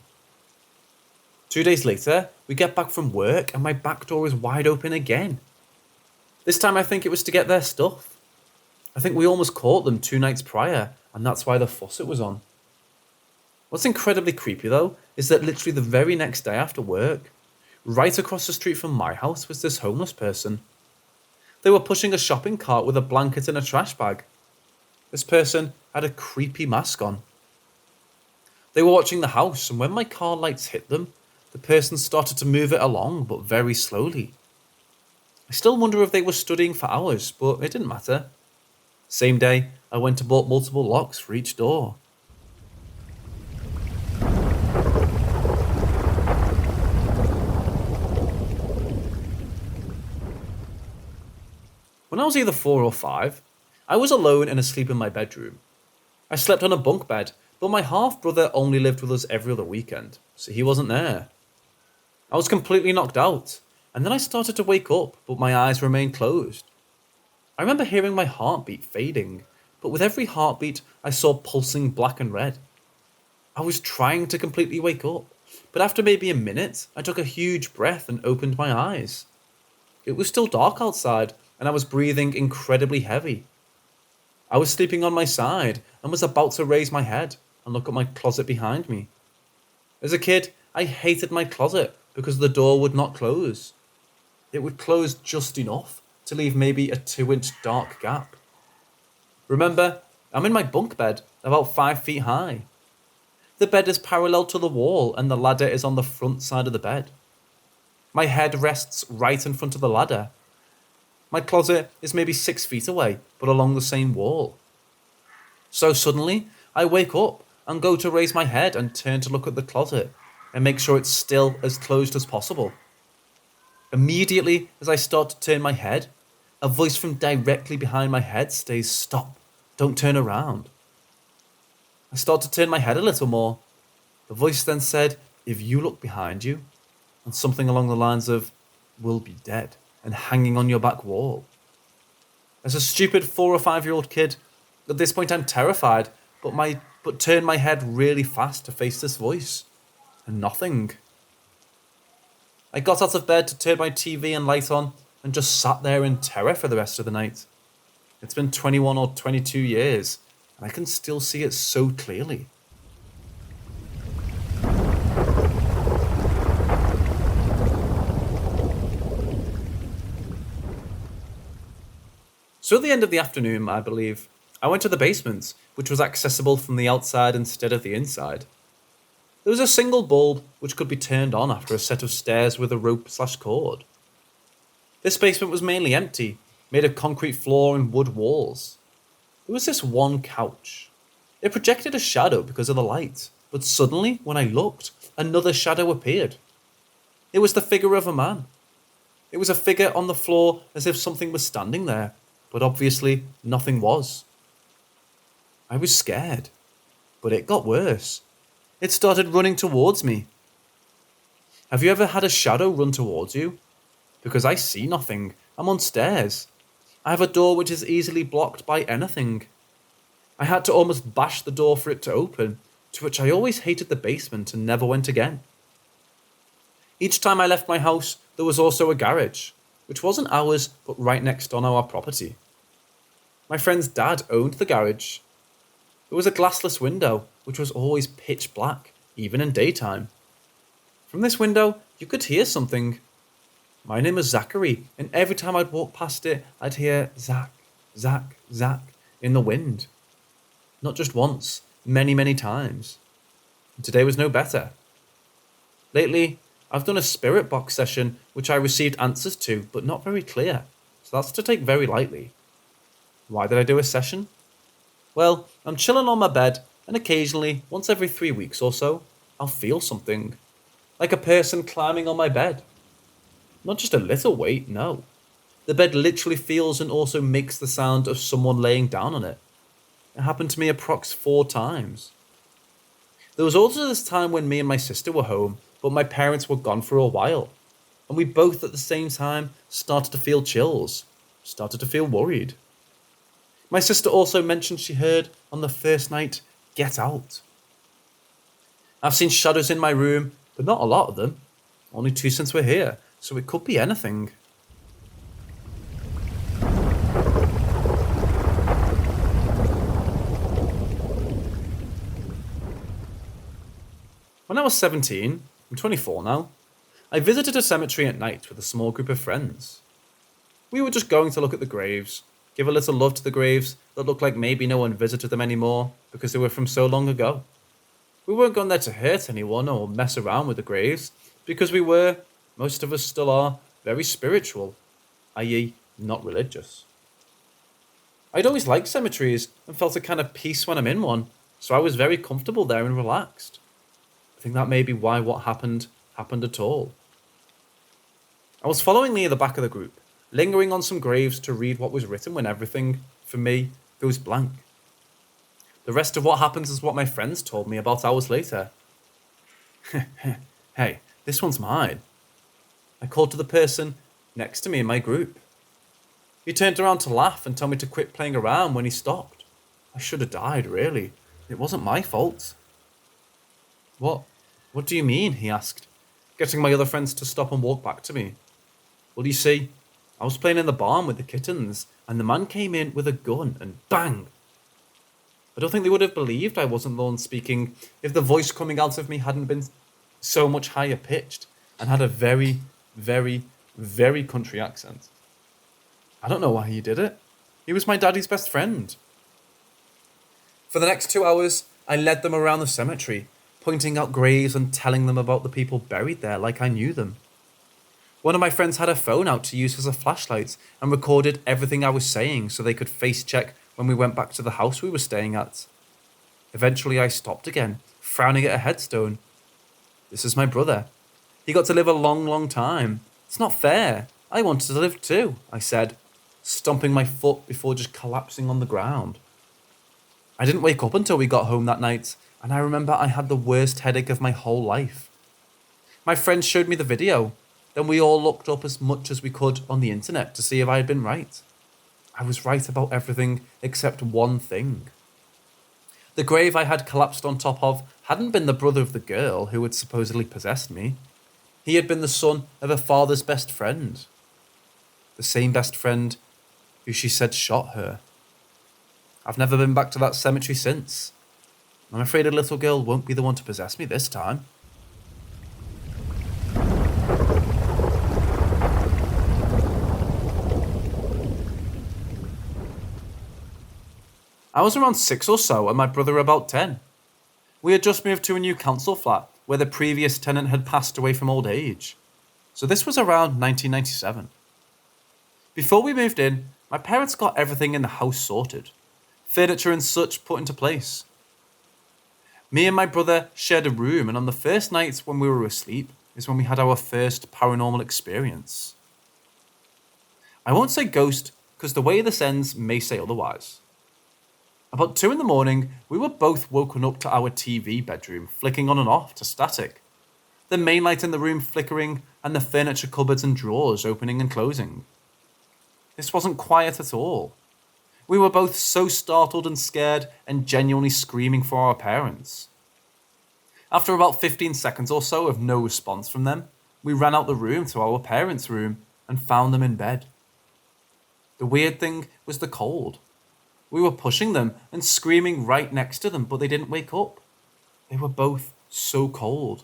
S1: 2 days later, we get back from work and my back door is wide open again. This time I think it was to get their stuff. I think we almost caught them 2 nights prior, and that's why the faucet was on. What's incredibly creepy though, is that literally the very next day after work, right across the street from my house was this homeless person. They were pushing a shopping cart with a blanket and a trash bag. This person had a creepy mask on. They were watching the house, and when my car lights hit them, The person started to move it along, but very slowly. I still wonder if they were studying for hours, but it didn't matter. Same day, I went and bought multiple locks for each door. When I was either 4 or 5, I was alone and asleep in my bedroom. I slept on a bunk bed, but my half-brother only lived with us every other weekend, so he wasn't there. I was completely knocked out, and then I started to wake up, but my eyes remained closed. I remember hearing my heartbeat fading, but with every heartbeat I saw pulsing black and red. I was trying to completely wake up, but after maybe a minute, I took a huge breath and opened my eyes. It was still dark outside, and I was breathing incredibly heavy. I was sleeping on my side and was about to raise my head and look at my closet behind me. As a kid, I hated my closet because the door would not close. It would close just enough to leave maybe a 2-inch dark gap. Remember, I'm in my bunk bed, about 5 feet high. The bed is parallel to the wall and the ladder is on the front side of the bed. My head rests right in front of the ladder. My closet is maybe 6 feet away, but along the same wall. So suddenly, I wake up and go to raise my head and turn to look at the closet and make sure it's still as closed as possible. Immediately, as I start to turn my head, a voice from directly behind my head stays, "Stop, don't turn around." I start to turn my head a little more. The voice then said, "If you look behind you," and something along the lines of, "We'll be dead and hanging on your back wall." As a stupid 4 or 5-year-old kid, at this point I'm terrified, but turn my head really fast to face this voice. And nothing. I got out of bed to turn my TV and light on and just sat there in terror for the rest of the night. It's been 21 or 22 years, and I can still see it so clearly. So at the end of the afternoon, I believe, I went to the basement, which was accessible from the outside instead of the inside. There was a single bulb which could be turned on after a set of stairs with a rope/cord. This basement was mainly empty, made of concrete floor and wood walls. There was this one couch. It projected a shadow because of the light, but suddenly, when I looked, another shadow appeared. It was the figure of a man. It was a figure on the floor as if something was standing there, but obviously nothing was. I was scared, but it got worse. It started running towards me. Have you ever had a shadow run towards you? Because I see nothing. I'm on stairs. I have a door which is easily blocked by anything. I had to almost bash the door for it to open, to which I always hated the basement and never went again. Each time I left my house, there was also a garage, which wasn't ours, but right next on our property. My friend's dad owned the garage. There was a glassless window, which was always pitch black, even in daytime. From this window, you could hear something. My name was Zachary, and every time I'd walk past it, I'd hear Zach, Zach, Zach in the wind. Not just once, many, many times. And today was no better. Lately, I've done a spirit box session, which I received answers to, but not very clear, so that's to take very lightly. Why did I do a session? Well, I'm chilling on my bed, and occasionally, once every 3 weeks or so, I'll feel something. Like a person climbing on my bed. Not just a little weight, no. The bed literally feels and also makes the sound of someone laying down on it. It happened to me approx 4 times. There was also this time when me and my sister were home, but my parents were gone for a while. And we both at the same time started to feel chills, started to feel worried. My sister also mentioned she heard on the first night, "Get out." I've seen shadows in my room, but not a lot of them. Only 2 since we're here, so it could be anything. When I was 17, I'm 24 now, I visited a cemetery at night with a small group of friends. We were just going to look at the graves, give a little love to the graves that looked like maybe no one visited them anymore because they were from so long ago. We weren't going there to hurt anyone or mess around with the graves because we were, most of us still are, very spiritual, i.e., not religious. I'd always liked cemeteries and felt a kind of peace when I'm in one, so I was very comfortable there and relaxed. I think that may be why what happened at all. I was following Lee at the back of the group, lingering on some graves to read what was written when everything, for me, goes blank. The rest of what happens is what my friends told me about hours later. Hey, this one's mine. I called to the person next to me in my group. He turned around to laugh and tell me to quit playing around when he stopped. I should have died, really. It wasn't my fault. What do you mean? He asked, getting my other friends to stop and walk back to me. Well, you see, I was playing in the barn with the kittens, and the man came in with a gun, and bang! I don't think they would have believed I wasn't the one speaking if the voice coming out of me hadn't been so much higher pitched and had a very, very, very country accent. I don't know why he did it. He was my daddy's best friend. For the next 2 hours, I led them around the cemetery, pointing out graves and telling them about the people buried there like I knew them. One of my friends had a phone out to use as a flashlight and recorded everything I was saying so they could face check when we went back to the house we were staying at. Eventually I stopped again, frowning at a headstone. This is my brother. He got to live a long, long time. It's not fair. I wanted to live too, I said, stomping my foot before just collapsing on the ground. I didn't wake up until we got home that night, and I remember I had the worst headache of my whole life. My friend showed me the video. Then we all looked up as much as we could on the internet to see if I had been right. I was right about everything except one thing. The grave I had collapsed on top of hadn't been the brother of the girl who had supposedly possessed me. He had been the son of her father's best friend. The same best friend who she said shot her. I've never been back to that cemetery since. I'm afraid a little girl won't be the one to possess me this time. I was around 6 or so and my brother about 10. We had just moved to a new council flat where the previous tenant had passed away from old age. So this was around 1997. Before we moved in, my parents got everything in the house sorted. Furniture and such put into place. Me and my brother shared a room, and on the first night when we were asleep is when we had our first paranormal experience. I won't say ghost because the way this ends may say otherwise. About 2 in the morning, we were both woken up to our TV bedroom flicking on and off to static. The main light in the room flickering and the furniture cupboards and drawers opening and closing. This wasn't quiet at all. We were both so startled and scared and genuinely screaming for our parents. After about 15 seconds or so of no response from them, we ran out the room to our parents' room and found them in bed. The weird thing was the cold. We were pushing them and screaming right next to them, but they didn't wake up. They were both so cold.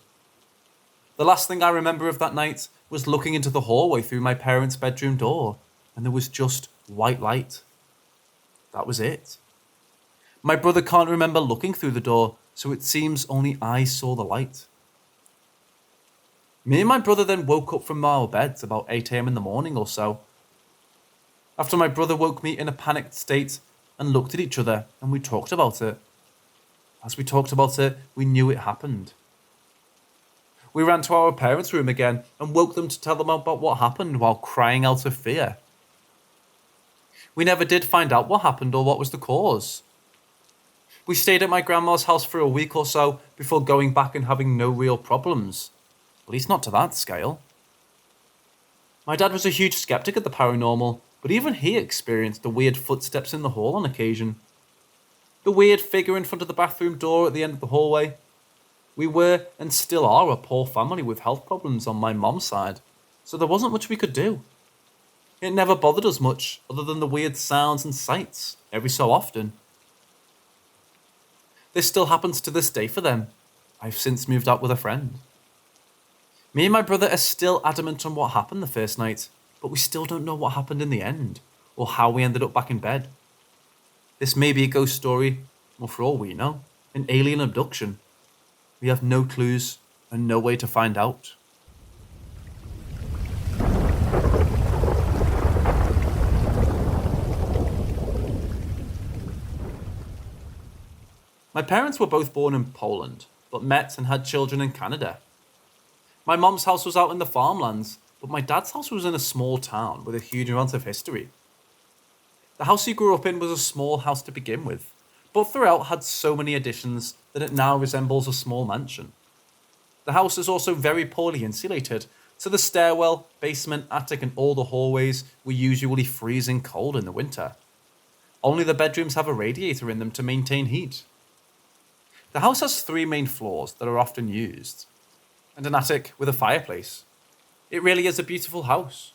S1: The last thing I remember of that night was looking into the hallway through my parents' bedroom door, and there was just white light. That was it. My brother can't remember looking through the door, so it seems only I saw the light. Me and my brother then woke up from our beds about 8 a.m. in the morning or so. After my brother woke me in a panicked state and looked at each other, and we talked about it. As we talked about it, we knew it happened. We ran to our parents' room again and woke them to tell them about what happened while crying out of fear. We never did find out what happened or what was the cause. We stayed at my grandma's house for a week or so before going back and having no real problems. At least not to that scale. My dad was a huge skeptic of the paranormal, but even he experienced the weird footsteps in the hall on occasion. The weird figure in front of the bathroom door at the end of the hallway. We were, and still are, a poor family with health problems on my mom's side, so there wasn't much we could do. It never bothered us much, other than the weird sounds and sights, every so often. This still happens to this day for them. I've since moved out with a friend. Me and my brother are still adamant on what happened the first night, but we still don't know what happened in the end, or how we ended up back in bed. This may be a ghost story, or for all we know, an alien abduction. We have no clues and no way to find out. My parents were both born in Poland, but met and had children in Canada. My mom's house was out in the farmlands, but my dad's house was in a small town with a huge amount of history. The house he grew up in was a small house to begin with, but throughout had so many additions that it now resembles a small mansion. The house is also very poorly insulated, so the stairwell, basement, attic, and all the hallways were usually freezing cold in the winter. Only the bedrooms have a radiator in them to maintain heat. The house has 3 main floors that are often used, and an attic with a fireplace. It really is a beautiful house.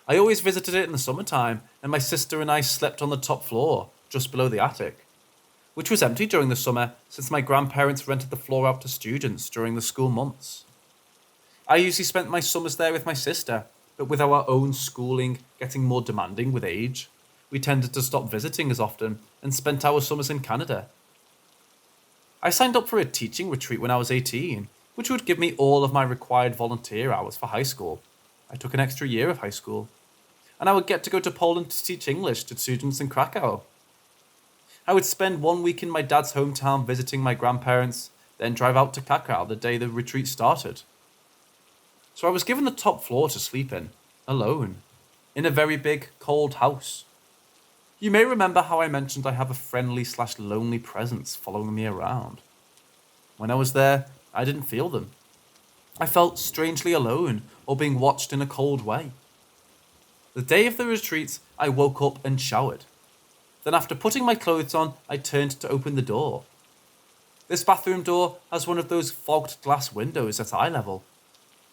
S1: I always visited it in the summertime, and my sister and I slept on the top floor, just below the attic, which was empty during the summer since my grandparents rented the floor out to students during the school months. I usually spent my summers there with my sister, but with our own schooling getting more demanding with age, we tended to stop visiting as often and spent our summers in Canada. I signed up for a teaching retreat when I was 18, which would give me all of my required volunteer hours for high school. I took an extra year of high school, and I would get to go to Poland to teach English to students in Krakow. I would spend 1 week in my dad's hometown visiting my grandparents, then drive out to Krakow the day the retreat started. So I was given the top floor to sleep in, alone, in a very big, cold house. You may remember how I mentioned I have a friendly/lonely presence following me around. When I was there, I didn't feel them. I felt strangely alone or being watched in a cold way. The day of the retreat, I woke up and showered. Then after putting my clothes on, I turned to open the door. This bathroom door has one of those fogged glass windows at eye level.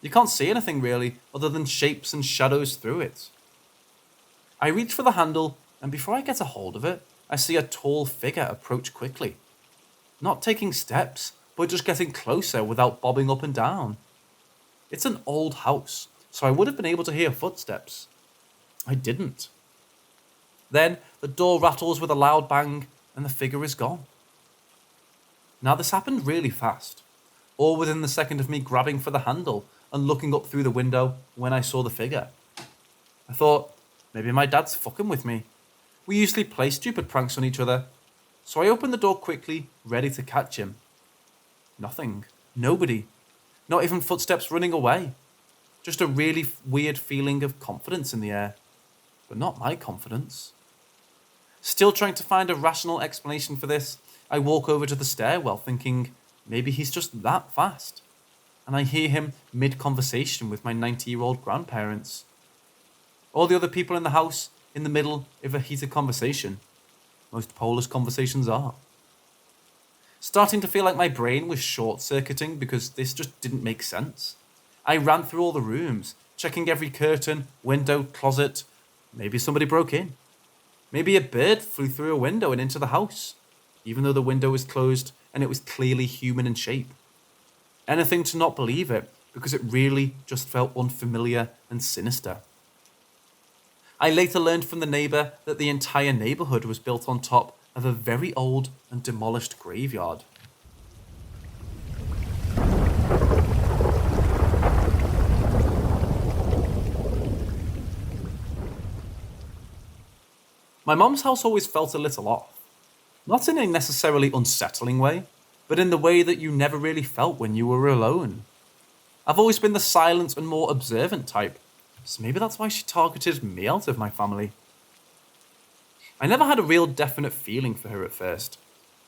S1: You can't see anything really other than shapes and shadows through it. I reach for the handle, and before I get a hold of it, I see a tall figure approach quickly. Not taking steps, but just getting closer without bobbing up and down. It's an old house, so I would have been able to hear footsteps. I didn't. Then the door rattles with a loud bang, and the figure is gone. Now this happened really fast, all within the second of me grabbing for the handle and looking up through the window when I saw the figure. I thought, maybe my dad's fucking with me. We usually play stupid pranks on each other, so I opened the door quickly, ready to catch him. Nothing. Nobody. Not even footsteps running away. Just a really weird feeling of confidence in the air. But not my confidence. Still trying to find a rational explanation for this, I walk over to the stairwell thinking maybe he's just that fast. And I hear him mid-conversation with my 90-year-old grandparents. All the other people in the house in the middle of a heated conversation. Most Polish conversations are. Starting to feel like my brain was short-circuiting because this just didn't make sense. I ran through all the rooms, checking every curtain, window, closet. Maybe somebody broke in. Maybe a bird flew through a window and into the house, even though the window was closed and it was clearly human in shape. Anything to not believe it, because it really just felt unfamiliar and sinister. I later learned from the neighbour that the entire neighbourhood was built on top of a very old and demolished graveyard. My mum's house always felt a little off. Not in a necessarily unsettling way, but in the way that you never really felt when you were alone. I've always been the silent and more observant type, so maybe that's why she targeted me out of my family. I never had a real definite feeling for her at first.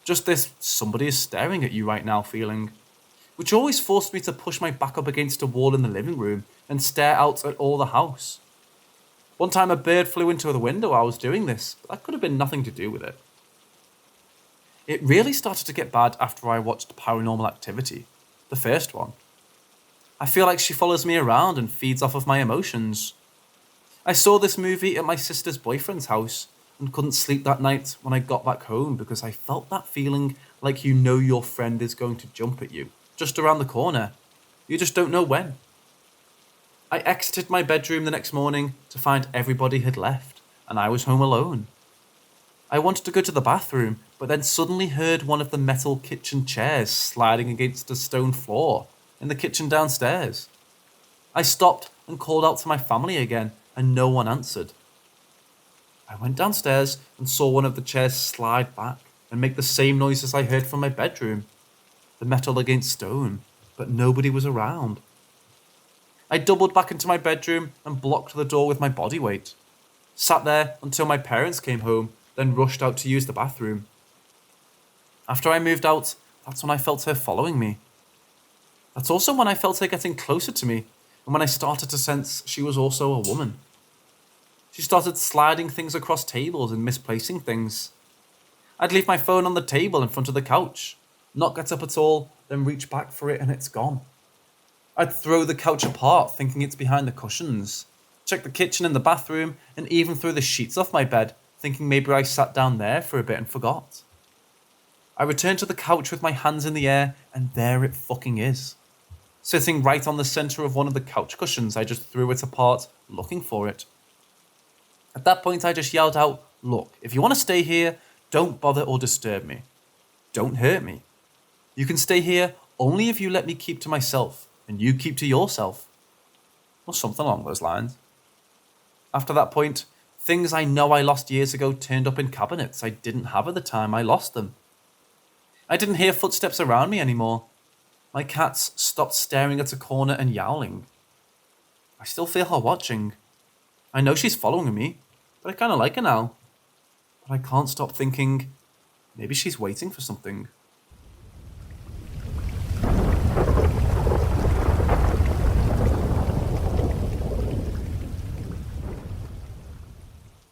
S1: Just this somebody is staring at you right now feeling, which always forced me to push my back up against a wall in the living room and stare out at all the house. One time a bird flew into the window while I was doing this, but that could have been nothing to do with it. It really started to get bad after I watched Paranormal Activity, the first one. I feel like she follows me around and feeds off of my emotions. I saw this movie at my sister's boyfriend's house and couldn't sleep that night when I got back home because I felt that feeling like you know your friend is going to jump at you, just around the corner. You just don't know when. I exited my bedroom the next morning to find everybody had left and I was home alone. I wanted to go to the bathroom, but then suddenly heard one of the metal kitchen chairs sliding against the stone floor in the kitchen downstairs. I stopped and called out to my family again, and no one answered. I went downstairs and saw one of the chairs slide back, and make the same noises I heard from my bedroom. The metal against stone, but nobody was around. I doubled back into my bedroom and blocked the door with my body weight. Sat there until my parents came home, then rushed out to use the bathroom. After I moved out, that's when I felt her following me. That's also when I felt her getting closer to me, and when I started to sense she was also a woman. She started sliding things across tables and misplacing things. I'd leave my phone on the table in front of the couch, not get up at all, then reach back for it and it's gone. I'd throw the couch apart thinking it's behind the cushions, check the kitchen and the bathroom, and even throw the sheets off my bed thinking maybe I sat down there for a bit and forgot. I returned to the couch with my hands in the air, and there it fucking is. Sitting right on the center of one of the couch cushions, I just threw it apart, looking for it. At that point, I just yelled out, "Look, if you want to stay here, don't bother or disturb me. Don't hurt me. You can stay here only if you let me keep to myself, and you keep to yourself." Or something along those lines. After that point, things I know I lost years ago turned up in cabinets I didn't have at the time I lost them. I didn't hear footsteps around me anymore. My cats stopped staring at a corner and yowling. I still feel her watching. I know she's following me, but I kind of like her now. But I can't stop thinking, maybe she's waiting for something.